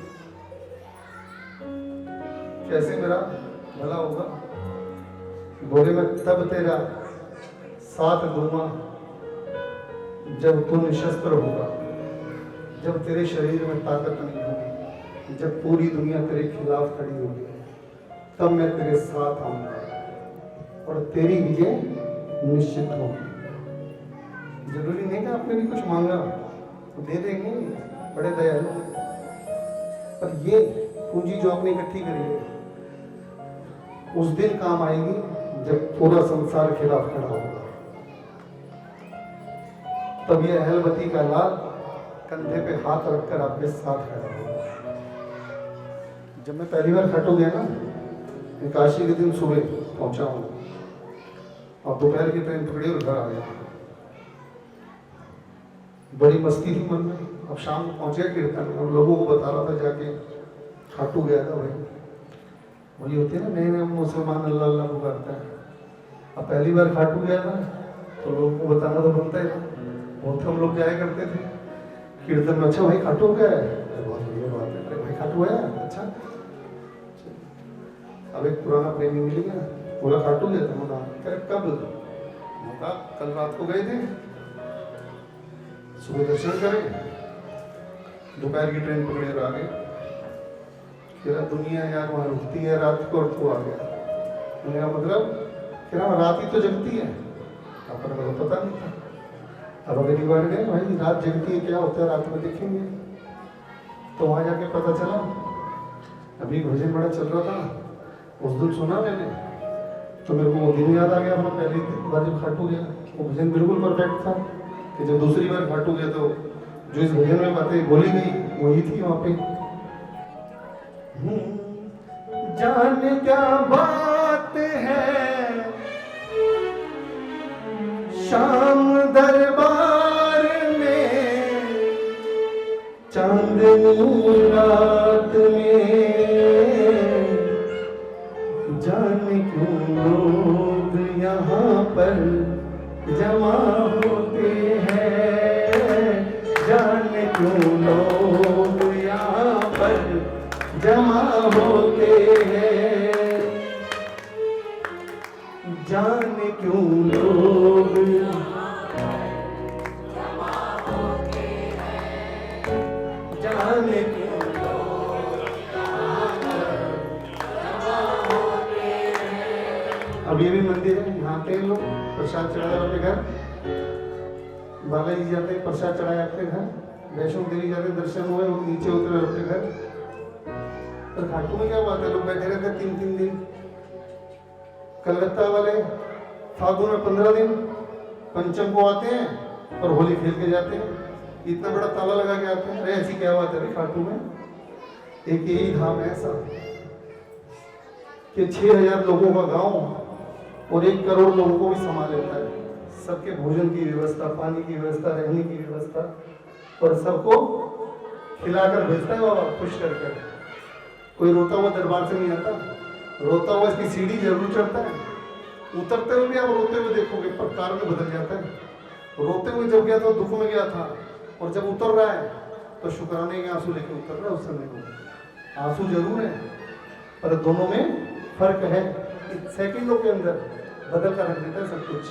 कैसे मेरा भला होगा? बोले मैं तब तेरा साथ दूंगा जब तू निशस्त्र होगा, जब तेरे शरीर में ताकत नहीं होगी, जब पूरी दुनिया तेरे खिलाफ खड़ी होगी, तब मैं तेरे साथ आऊंगा और तेरी विजय निश्चित होगी। जरूरी नहीं कि आपने भी कुछ मांगा तो दे देंगे, बड़े दयालु। पर ये पूंजी जो आपने इकट्ठी करी है उस दिन काम आएगी जब पूरा संसार खिलाफ खड़ा होगा। तब ये अहलवती का लाल कंधे पे हाथ रखकर आपके साथ खड़ा होगा। जब मैं पहली बार खाटू गया ना, एकादशी के दिन सुबह पहुंचा हूँ और दोपहर की ट्रेन पकड़ी और घर आ गया। बड़ी मस्ती थी मन में। अब शाम को पहुंचे कीर्तन में और लोगों को बता रहा था जाके खाटू गया था भाई। वही होती है ना, नए नए मुसलमान अल्लाह अल्लाह पुकारता है। अब पहली बार खाटू गया था तो लोगों को बताना तो बनता ही था। बहुत हम लोग जाया करते थे कीर्तन में। अच्छा भाई खाटू गया है, बहुत बढ़िया बात है। अरे भाई खाटू है, अच्छा। अब एक पुराना प्रेमी मिल गया, बोला खाटू गया था। मना कब? मका कल रात को गए थे, सुबह दर्शन करें, दोपहर की ट्रेन पकड़े और आ गए। फिर दुनिया यार वहाँ रुकती है रात को और तू आ गया। मेरा मतलब कि रात ही तो जगती है, अपने को पता नहीं था। अब अगली बार गए भाई, रात जगती है, क्या होता है रात में देखेंगे। तो वहाँ जाके पता चला, अभी भजन बड़ा चल रहा था, उस दिन सुना मैंने तो मेरे को वो दिन याद आ गया अपना पहली बार जब खाटू गया। वो भजन बिल्कुल परफेक्ट था कि जब दूसरी बार खाटू गया तो जो इस भजन में बातें बोली गई वही थी वहाँ पे। जाने क्या बात है शाम दरबार में, चांदनी रात में, जाने क्यों लोग यहाँ पर जमा होते हैं, जाने क्यों लोग यहाँ पर जमा होते हैं, जाने क्यों लोग जाने क्यों लोग। अब ये भी मंदिर है, यहाँ पे लोग प्रसाद चढ़ाया अपने घर, बालाजी जाते प्रसाद चढ़ाया अपने घर, वैष्णो देवी जाते दर्शन हुए और नीचे उतरे अपने घर। पर खाटू में क्या बात है, लोग बैठे रहते 3-3 दिन। कलकत्ता वाले फागुन में 15 दिन पंचम को आते हैं और होली खेल के जाते हैं। इतना बड़ा ताला लगा के आते हैं। अरे ऐसी क्या बात है खाटू में? एक यही धाम है ऐसा कि 6000 लोगों का गांव और 1 करोड़ लोगों को भी संभाल लेता है। सबके भोजन की व्यवस्था, पानी की व्यवस्था, रहने की व्यवस्था, और सबको खिलाकर भेजता है बाबा खुश कर कर। कोई रोता हुआ दरबार से नहीं आता, रोता हुआ इसकी सीढ़ी जरूर चढ़ता है। उतरते हुए भी आप रोते हुए देखोगे, पर कार में बदल जाता है। रोते हुए जब गया था दुख में गया था, और जब उतर रहा है तो शुक्राने के आंसू लेके उतर रहा है। उस समय को आंसू जरूर है, पर दोनों में फर्क है। सेकंडों के अंदर बदल कर रख देता है सब कुछ।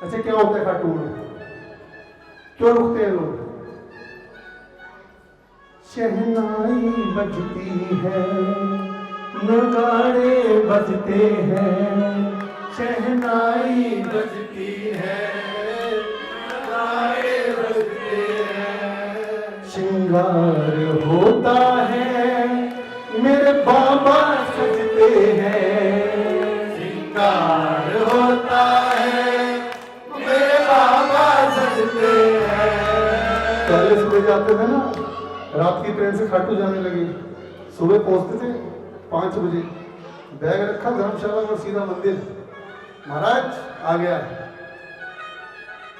अच्छा क्या होता है खाटू में? क्यों रुकते हैं लोग? शहनाई बजती है, नगाड़े बजते हैं, शहनाई बजती है, नगाड़े बजते हैं, श्रृंगार होता है, मेरे बाबा सजते हैं, श्रृंगार होता है, मेरे बाबा सजते हैं। पहले सुबह जाते थे ना, रात की ट्रेन से खाटू जाने लगे, सुबह पहुंचते थे 5 बजे, बैग रखा धर्मशाला में, सीधा मंदिर, महाराज आ गया।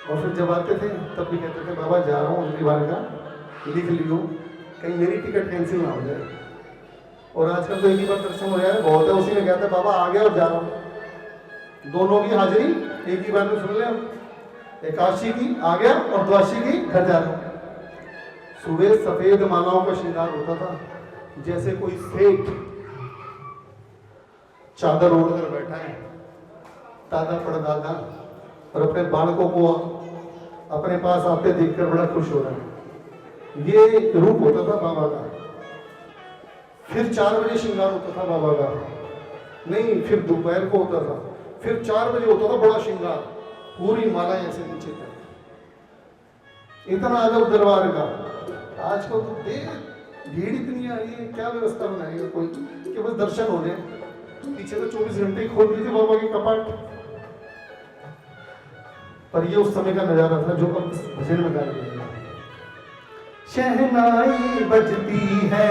और फिर जब आते थे तब भी कहते थे बाबा जा रहा हूँ अगली बार का लिख लियो, कहीं मेरी टिकट कैंसिल ना हो जाए। और आजकल तो एक ही बार दर्शन हो जाए बहुत है, उसी में कहते बाबा आ गया और जा रहा हूँ। दोनों की हाजिरी एक ही बार में सुन ले, एकादशी की आ गया और द्वादशी की घर जा रहा हूँ। सुबह सफेद मालाओं का श्रृंगार होता था, जैसे कोई सेठ चादर ओढ़कर बैठा है, दादा परदादा, और अपने बालकों को अपने पास आते देखकर बड़ा खुश हो रहा है। ये रूप होता था बाबा का। फिर 4 बजे श्रृंगार होता था बाबा का, नहीं फिर दोपहर को होता था, फिर 4 बजे होता था बड़ा श्रृंगार, पूरी माला ऐसे नीचे तक, इतना अदब दरबार का। आजकल तो भीड़ इतनी आई है, क्या व्यवस्था बनाएगा कोई कि बस दर्शन हो जाए। पीछे तो 24 घंटे खोल दी थी बाबा की कपाट। पर ये उस समय का नजारा था जो अब इस भजन में गाया गया। शहनाई बजती है,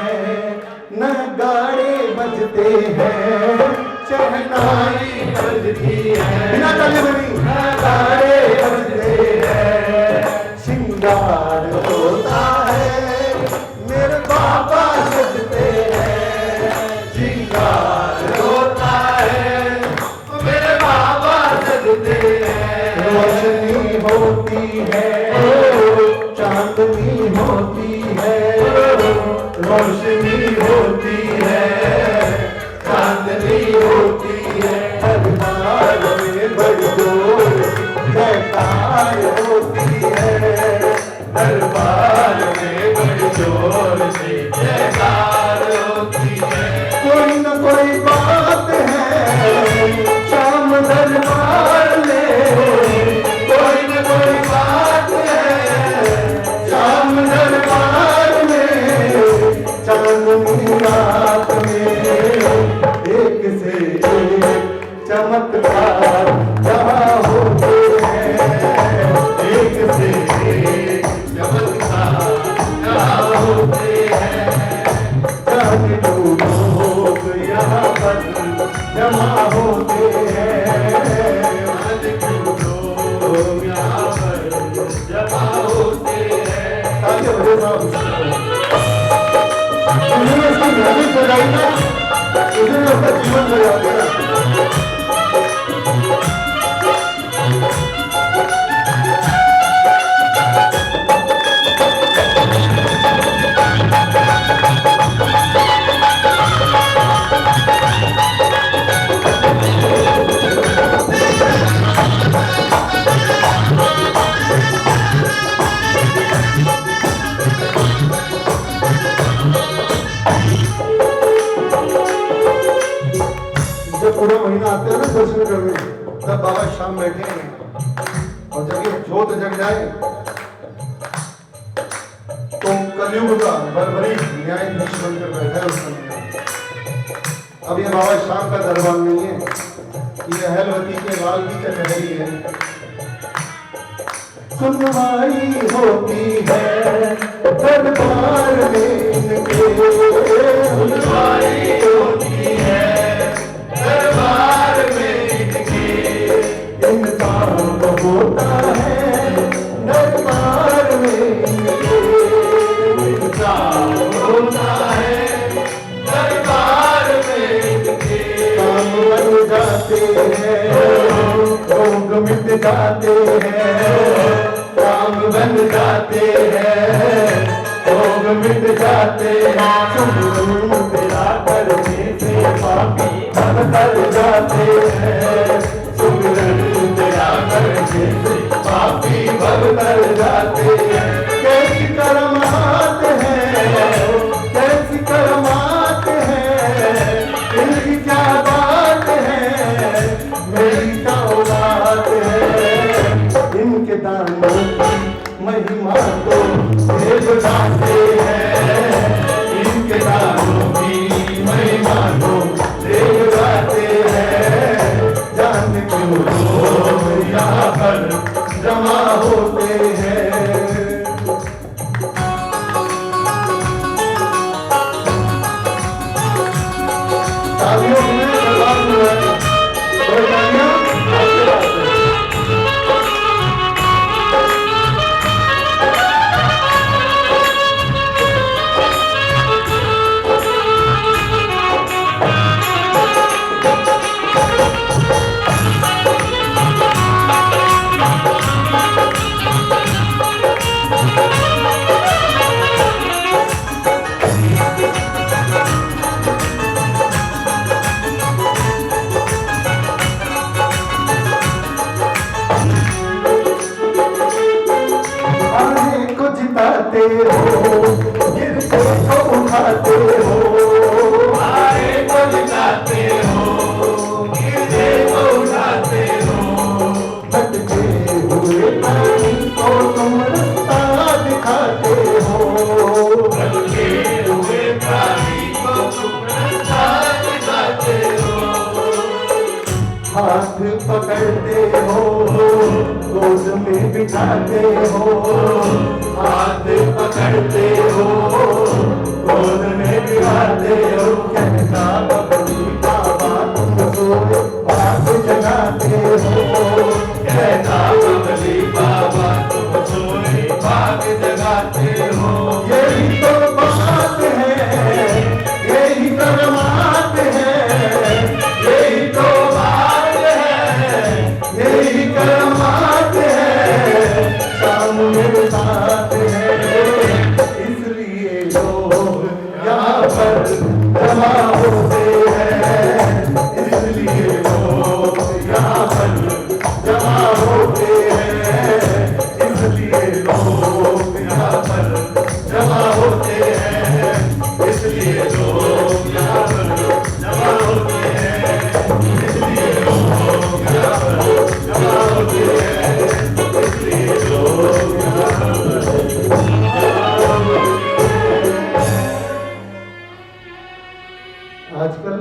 नगाड़े बजते हैं, शहनाई बजती है, बिना ताली बनी, नगाड़े बजते हैं, श्रृंगार होता है, मेरे बाबा सजते हैं, श्रृंगार होता है, मेरे बाबा सजते हैं, रोशनी होती है, चांदनी होती है, रोशनी होती है, चांदनी होती है, दरबार में बड़ी जोर जयकार होती है, दरबार में बड़ी जोर से जयकार होती है। कोई न कोई बात है शाम दरबार में, कोई न कोई बात है शाम दरबार में, चांदनी रात में एक से एक चमत्कार जहाँ होते हैं, एक से एक चमत्कार जहाँ होते हैं, जाने दो लोग यहाँ पर जमा होते हैं, जाने दो लोग यहाँ पर जमा होते हैं। ताकि बड़े साहब उन्होंने इसकी मेहनत लगाई ना, उन्होंने उसका जीवन लगा दिया। जब पूरा महीना आते हैं ना दर्शन करने, तब बाबा शाम बैठे हैं और जब ये जोत जग जाए तो कलयुग का बरबरी न्यायाधीश बनकर बैठा है उस समय। अब ये बाबा शाम का दरबार नहीं है, ये अहलवती के लाल की कचहरी है। सुनवाई होती है दरबार में इनके, सुनवाई होती है दरबार में इनके, इंसान होता है दरबार में इनके, इंसान होता है दरबार में इनके, काम बन जाते हैं रोग मिट जाते हैं, काम बन जाते हैं रोग मिट जाते हैं, सुन तेरा करने से पापी भव कर जाते हैं, सुमिरन तेरा करने से पापी भव कर जाते हैं। कैसी करमात है, कैसी करमात है, इनकी क्या बात है, मेरी क्या औलाद है, इनके दानों की महिमा तो देव गाते हैं, इनके दानों की महिमा तो देव गाते हैं, जाने क्यों लोग यहाँ पर जमा होते हैं। तालियों में दरबार में और तालियां आपके वास्ते। जिताते हो गिरते को उठाते हो, आए को जिताते हो गिरते को उठाते हो, भटके हुए पानी को तुम रास्ता दिखाते हो, भटके हुए पानी को तुम रास्ता दिखाते हो, हाथ पकड़ते हो गोद बिठाते हो, हाथ पकड़ते हो, गोद में बिठाते हो, कहता बबली बाबा तुम सोए बात जगाते हो, कहता बबली बाबा तुम सोए बात जगाते हो। यही तो बात है, यही करमात है, यही तो बात है, यही करमात है, शाम मेरे साथ है, इसलिए लोग यहाँ पर जमा होते हैं, इसलिए लोग यहाँ पर जमा होते हैं, इसलिए लोग यहाँ पर जमा होते हैं, इसलिए लोग यहाँ पर जमा होते हैं, इसलिए लोग यहाँ पर जमा होते हैं, इसलिए लोग यहाँ पर आजकल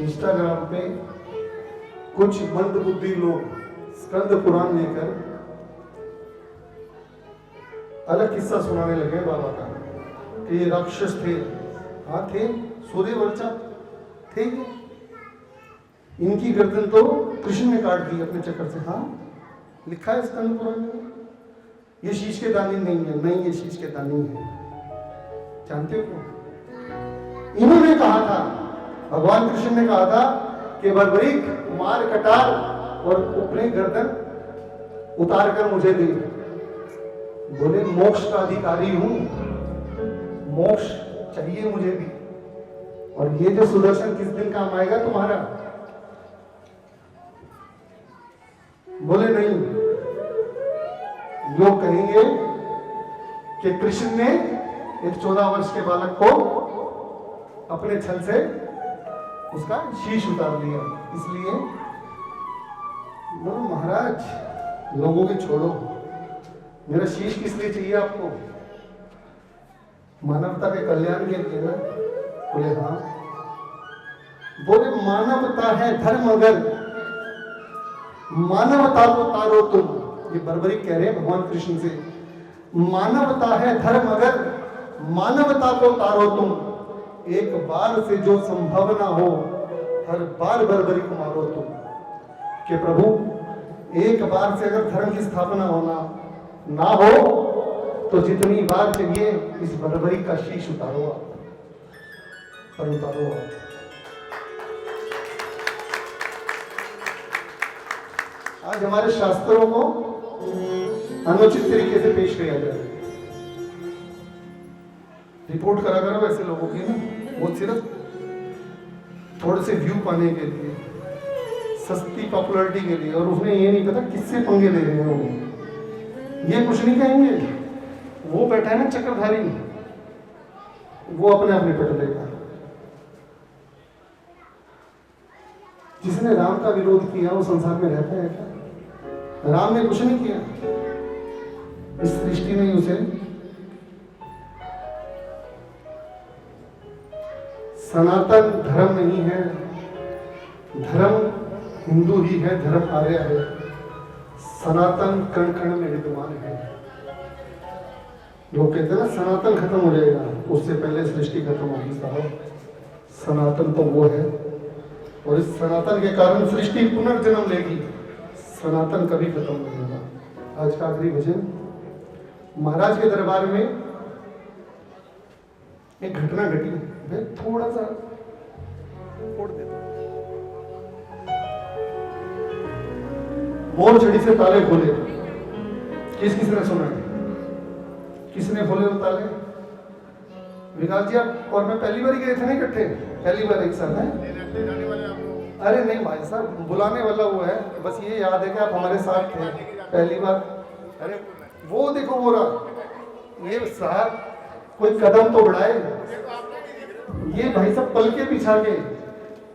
इंस्टाग्राम पे कुछ मंद बुद्धि लोग स्कंद पुराण लेकर अलग किस्सा सुनाने लगे बाबा का कि ये राक्षस थे। हाँ थे, सूर्यवंशा थे। इनकी गर्दन तो कृष्ण ने काट दी अपने चक्कर से। हाँ, लिखा है स्कंद पुराण में। ये शीश के दानी नहीं है, नहीं ये शीश के दानी है। जानते हो क्यों? इन्होंने कहा था, भगवान कृष्ण ने कहा था कि बर्बरीक मार कटार और अपने गर्दन उतार कर मुझे दे। बोले मोक्ष का अधिकारी हूं, मोक्ष चाहिए मुझे भी, और ये जो सुदर्शन किस दिन काम आएगा तुम्हारा? बोले नहीं, लोग कहेंगे कि कृष्ण ने एक 14 वर्ष के बालक को अपने छल से उसका शीश उतार दिया। इसलिए बोलो महाराज लोगों के छोड़ो, मेरा शीश किस लिए चाहिए आपको? मानवता के कल्याण के लिए ना? बोले हाँ। बोले मानवता है धर्म, अगर मानवता को तारो तुम। ये बर्बरी कह रहे हैं भगवान कृष्ण से, मानवता है धर्म, अगर मानवता को तारो तुम। एक बार से जो संभव ना हो, हर बार बर्बरी को मारो तुम। कि प्रभु एक बार से अगर धर्म की स्थापना होना ना हो तो जितनी बार चाहिए इस बर्बरी का शीश उतारो आप, पर उतारो आप। आज हमारे शास्त्रों को अनुचित तरीके से पेश किया जाए। रिपोर्ट करा करो ऐसे लोगों की ना, वो सिर्फ थोड़े से व्यू पाने के लिए, सस्ती पॉपुलैरिटी के लिए, और उसमें ये नहीं पता किससे पंगे ले रहे हैं वो। ये कुछ नहीं कहेंगे, वो बैठा है ना चक्रधारी, वो अपने आप निपट लेगा। जिसने राम का विरोध किया वो संसार में रहता है क्या? राम ने कुछ नहीं किया, इस सृष्टि ने उसे सनातन धर्म नहीं है, धर्म हिंदू ही है, धर्म आर्य है, सनातन कण कण में विद्यमान है। लोग कहते हैं ना सनातन खत्म हो जाएगा, उससे पहले सृष्टि खत्म होगी साहब। सनातन तो वो है, और इस सनातन के कारण सृष्टि पुनर्जन्म लेगी, सनातन कभी खत्म नहीं होगा। आज का आखिरी भजन महाराज के दरबार में एक घटना घटी, मैं थोड़ा सा फोड़ देता हूं। मोर छड़ी से ताले खोले, किसने सुना है? किसने खोले वो ताले? विकास जी आप और मैं पहली बार गए थे ना इकट्ठे, पहली बार एक साथ है। अरे नहीं भाई साहब, बुलाने वाला वो है, बस ये याद है कि आप हमारे साथ थे पहली बार। अरे वो देखो वो रहा, ये साहब कोई कदम तो बढ़ाए। ये भाई साहब पलके बिछा के,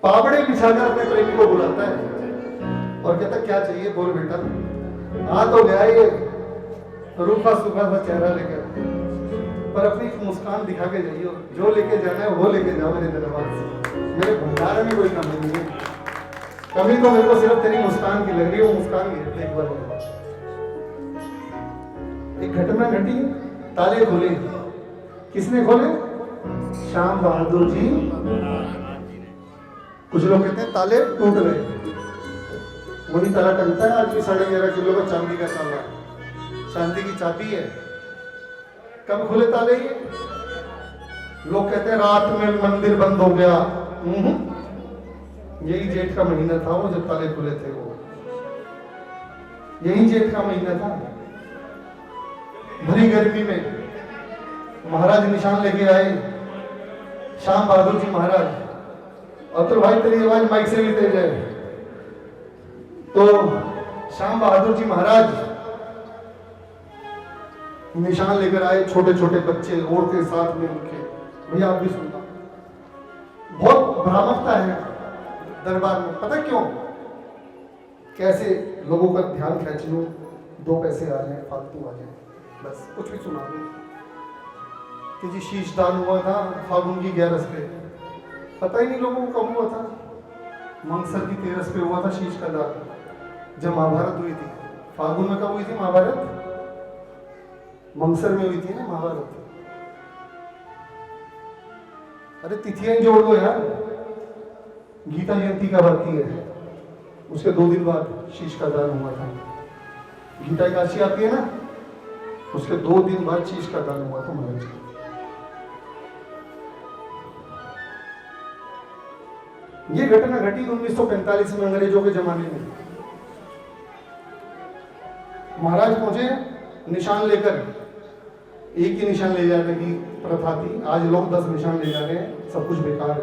पावड़े बिछाकर अपने प्रेमी को बुलाता है और कहता क्या चाहिए बोल बेटा। आ तो गया ये रूखा सूखा सा चेहरा लेकर, पर अपनी एक मुस्कान दिखा के जाइए, जो लेके जाना है वो लेके जाओ मेरे दरबार से। मेरे भंडार में कोई कमी नहीं है, कमी तो मेरे को सिर्फ तेरी मुस्कान की लग रही है, वो मुस्कान की एक बार एक घटना घटी, ताले खोले। किसने खोले? श्याम बहादुर जी। कुछ लोग कहते हैं ताले टूट गए, वही ताला टंगता है आज भी 11.5 किलो का चांदी का ताला, चांदी की चाबी है। कब खुले ताले ये? लोग कहते हैं रात में मंदिर बंद हो गया। यही जेठ का महीना था वो जब ताले खुले थे, वो यही जेठ का महीना था। भरी गर्मी में महाराज निशान लेके आए, श्याम बहादुर जी महाराज। और तो भाई तेरी आवाज माइक से भी तेज है। तो श्याम बहादुर जी महाराज निशान लेकर आए, छोटे छोटे बच्चे औरतें साथ में उनके। भैया आप भी सुनना, बहुत भ्रामकता है दरबार में। पता क्यों? कैसे लोगों का ध्यान खींच लूं, 2 पैसे आ जाए, फालतू आ जाए, बस कुछ भी सुना दूं कि जी शीशदान हुआ था फागुन की 11 पे। पता ही नहीं लोगों को कब हुआ था। मंगसर की 13 पे हुआ था शीश का दान, जब महाभारत हुई थी। फागुन में कब हुई थी महाभारत? मंगसर में हुई थी ना महाभारत। अरे तिथियां जोड़ दो यार। गीता जयंती कब आती है? उसके 2 दिन बाद शीश का दान हुआ था। गीता एकादशी आती है ना, उसके 2 दिन बाद शीश का दान हुआ था महाराज। ये घटना घटी 1945 में, अंग्रेजों के जमाने में। महाराज पहुंचे निशान लेकर। एक ही निशान ले जाने की प्रथा थी, आज लोग 10 निशान ले जा रहे हैं, सब कुछ बेकार है।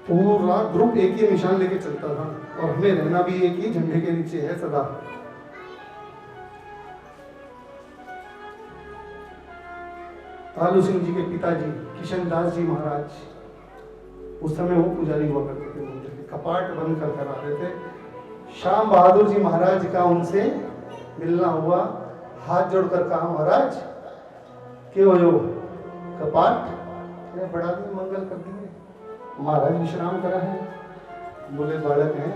पूरा ग्रुप एक ही निशान लेके चलता था, और हमें रहना भी एक ही झंडे के नीचे है सदा। तालू सिंह जी के पिताजी किशन दास जी महाराज, उस समय वो पुजारी हुआ करते थे, मंदिर के कपाट बंद कर कर आ रहे थे। श्याम बहादुर जी महाराज का उनसे मिलना हुआ। हाथ जोड़कर कहा, महाराज क्यों हो कपाट बड़ा दिन मंगल कर दिए। महाराज विश्राम करा है। बोले बालक है,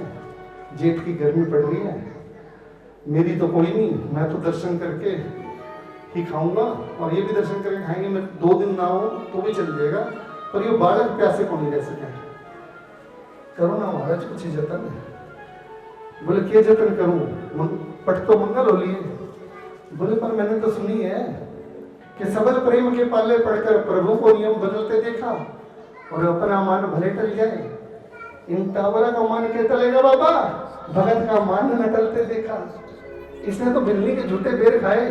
जेठ की गर्मी पड़ रही है, मेरी तो कोई नहीं, मैं तो दर्शन करके ही खाऊंगा, और ये भी दर्शन करके खाएंगे। मैं 2 दिन ना हो तो भी चल जाएगा, पर ये बालक प्यासे को नहीं रह सके। करो ना महाराज कुछ जतन। बोले क्या जतन करूं? पट तो मंगल हो लिए। बोले पर मैंने तो सुनी है कि सबल प्रेम के पाले पढ़कर प्रभु को नियम बदलते देखा, और अपना मान भले टल जाए। इन टावरा का मान के टलेगा बाबा, भगत का मान न टलते देखा। इसने तो बिल्ली के झूठे बेर खाए।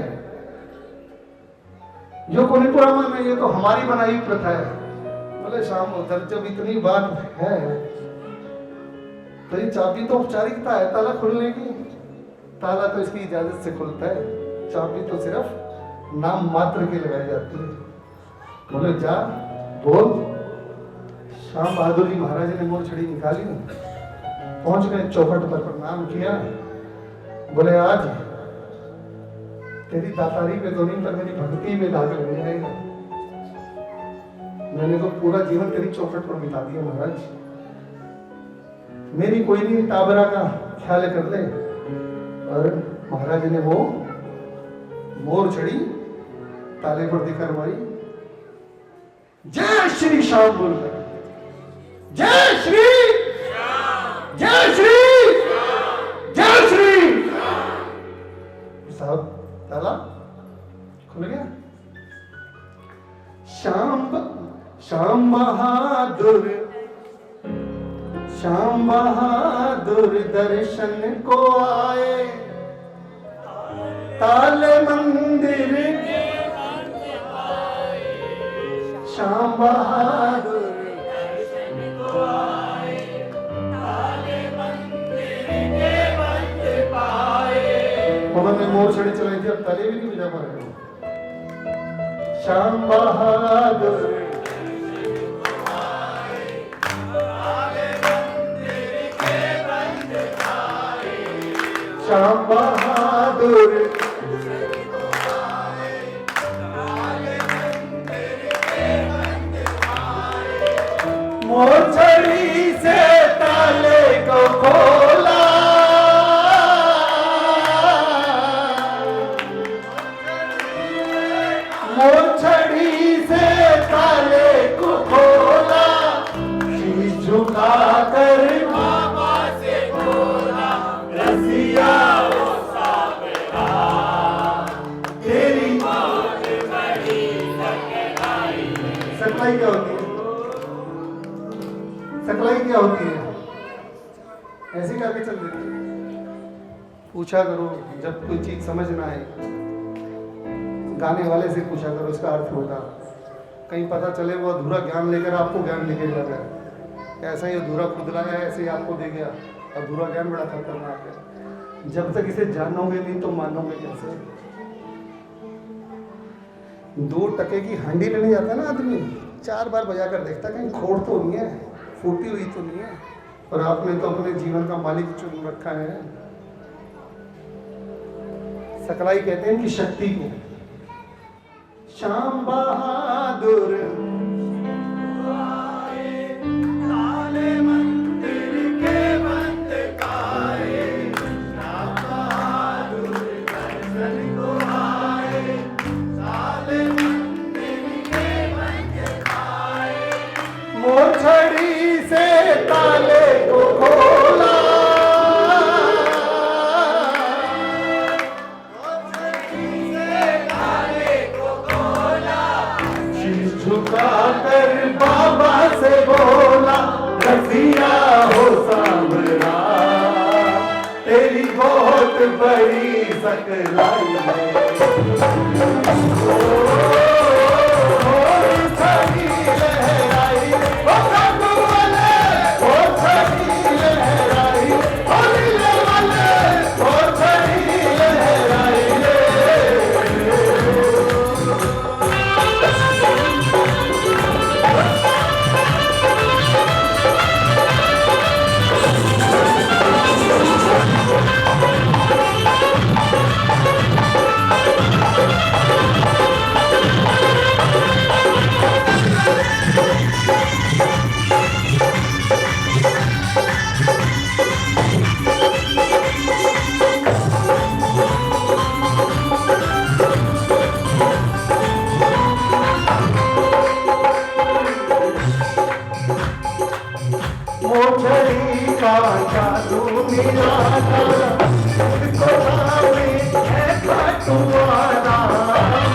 जो कोई पूरा मान है, ये तो हमारी बनाई प्रथा है। बोले शाम उधर जब इतनी बात है तो ये चाबी तो औपचारिकता है, ताला खुलने की। ताला तो इसकी इजाजत से खुलता है, चाबी तो सिर्फ नाम मात्र के लगाई जाती है। बोले जा बोल। श्याम बहादुर जी महाराज ने मोर छड़ी निकाली, पहुंच गए चौखट पर प्रणाम किया। बोले आज तेरी दातारी पे तो नहीं, पर मेरी भक्ति में दाग लग जाएगा। मैंने तो पूरा जीवन तेरी चौखट पर बिता दिया महाराज, मेरी कोई नहीं टाबरा का ख्याल कर ले। और महाराज ने वो मोर छड़ी ताले पर दिखा मारी। जय श्री श्याम बोलकर, जय श्री जय श्री जय श्री। साहब ताला खुल गया। श्याम बहादुर दर्शन को आए, ताले मंदिर के बंद पाए। श्याम बहादुर दर्शन को आए, ताले मंदिर के बंद पाए। उन्होंने मोर छड़ी चलाई थी, अब ताले भी नहीं बजा पा रहे। श्याम बहादुर श्याम बहादुर मोर छड़ी से ताले को खोला, क्या होती है, ऐसे करके चल देती है। पूछा करो जब कोई चीज समझ ना आए, गाने वाले से पूछा करो उसका अर्थ होगा, कहीं पता चले वो अधूरा ज्ञान लेकर आपको ज्ञान लेके जा रहा है। ऐसा ही अधूरा खुद लाया ऐसे ही आपको दे गया, अधूरा ज्ञान बड़ा खतरनाक है। जब तक इसे जानोगे नहीं तो मानोगे कैसे। 2 टके की हांडी लेने जाता है ना आदमी, 4 बार बजा कर देखता कहीं खोड़ तो नहीं है, फूटी हुई तो नहीं है। और आपने तो अपने जीवन का मालिक चुन रखा है। सकलाई कहते हैं कि शक्ति को। श्याम बहादुर ताले मंदिर के बंद काए, श्याम बहादुर दर्शन को आए। ताले मंदिर के बंद काए, मोरछड़ी से ताले को खोला, झुकाकर बाबा से बोला, रसिया हो सांवरा, तेरी बहुत बड़ी सकलाई है। छड़ी लहराई, ओ काबू वाले, ओ छड़ी लहराई, ओ नीले वाले, ओ छड़ी लहराई रे। मोछड़ी का जादू निराला, उसको नामे है खाटुआना।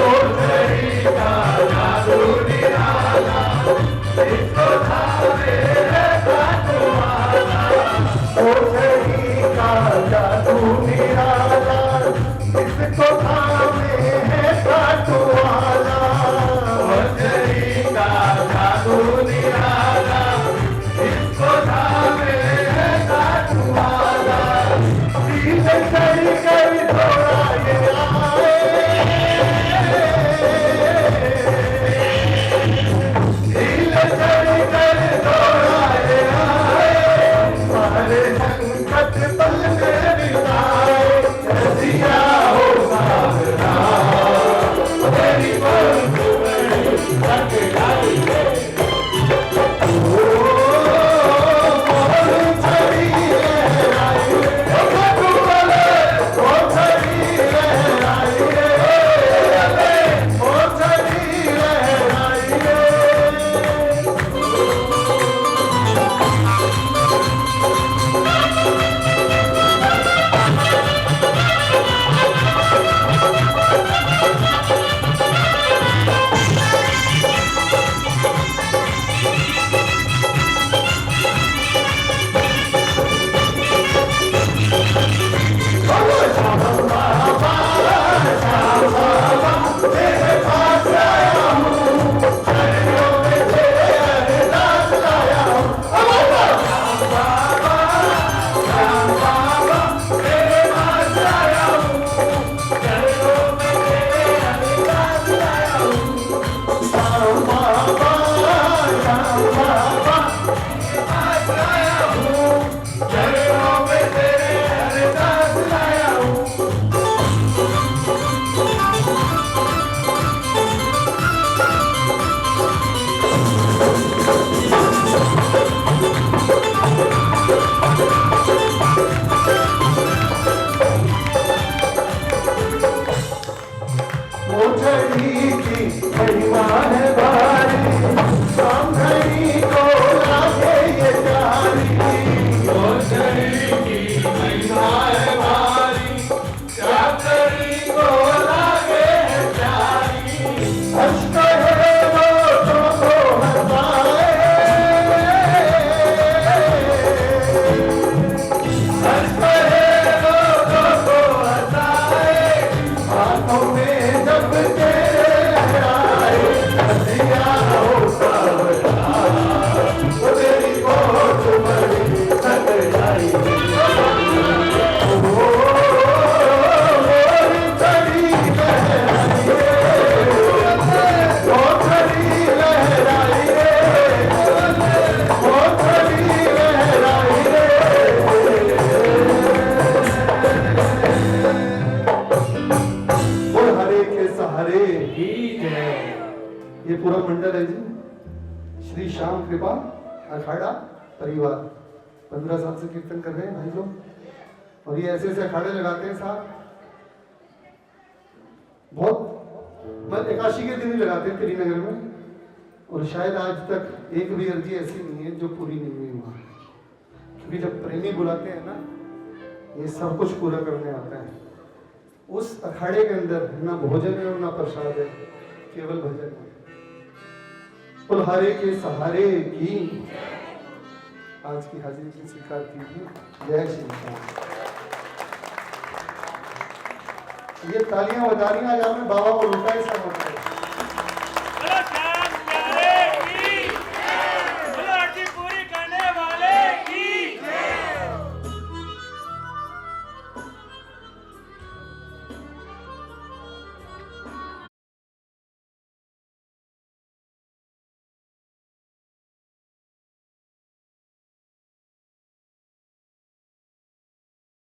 मोछड़ी का जादू निराला, उसको नामे है खाटुआना। मोछड़ी का जादू निराला, इसको नामे है खाटुआना। मोछड़ी का जादू निराला, इसको नामे है खाटुआना। सीधे चढ़ कर थोड़ा ये आए, सीधे चढ़ कर थोड़ा ये आए, सारे संकट पल में बिताए। रसिया हो ये पूरा मंडल है जी, श्री श्याम कृपा अखाड़ा परिवार। 15 साल से कीर्तन कर रहे हैं भाई लोग, और ये ऐसे ऐसे अखाड़े लगाते हैं साहब, बहुत मतलब एकादशी के दिन ही लगाते हैं त्रिनगर में। और शायद आज तक एक भी अर्जी ऐसी नहीं है जो पूरी नहीं हुई वहाँ, क्योंकि जब प्रेमी बुलाते हैं ना, ये सब कुछ पूरा करने आता है। उस अखाड़े के अंदर ना भोजन है और ना प्रसाद है, केवल भजन है। कुल्हारे के सहारे की आज की हाजिरी की स्वीकार कीजिए। जय श्री राम। ये तालियां बजा रही हैं, आज आपने बाबा को लुटाए सब होता है।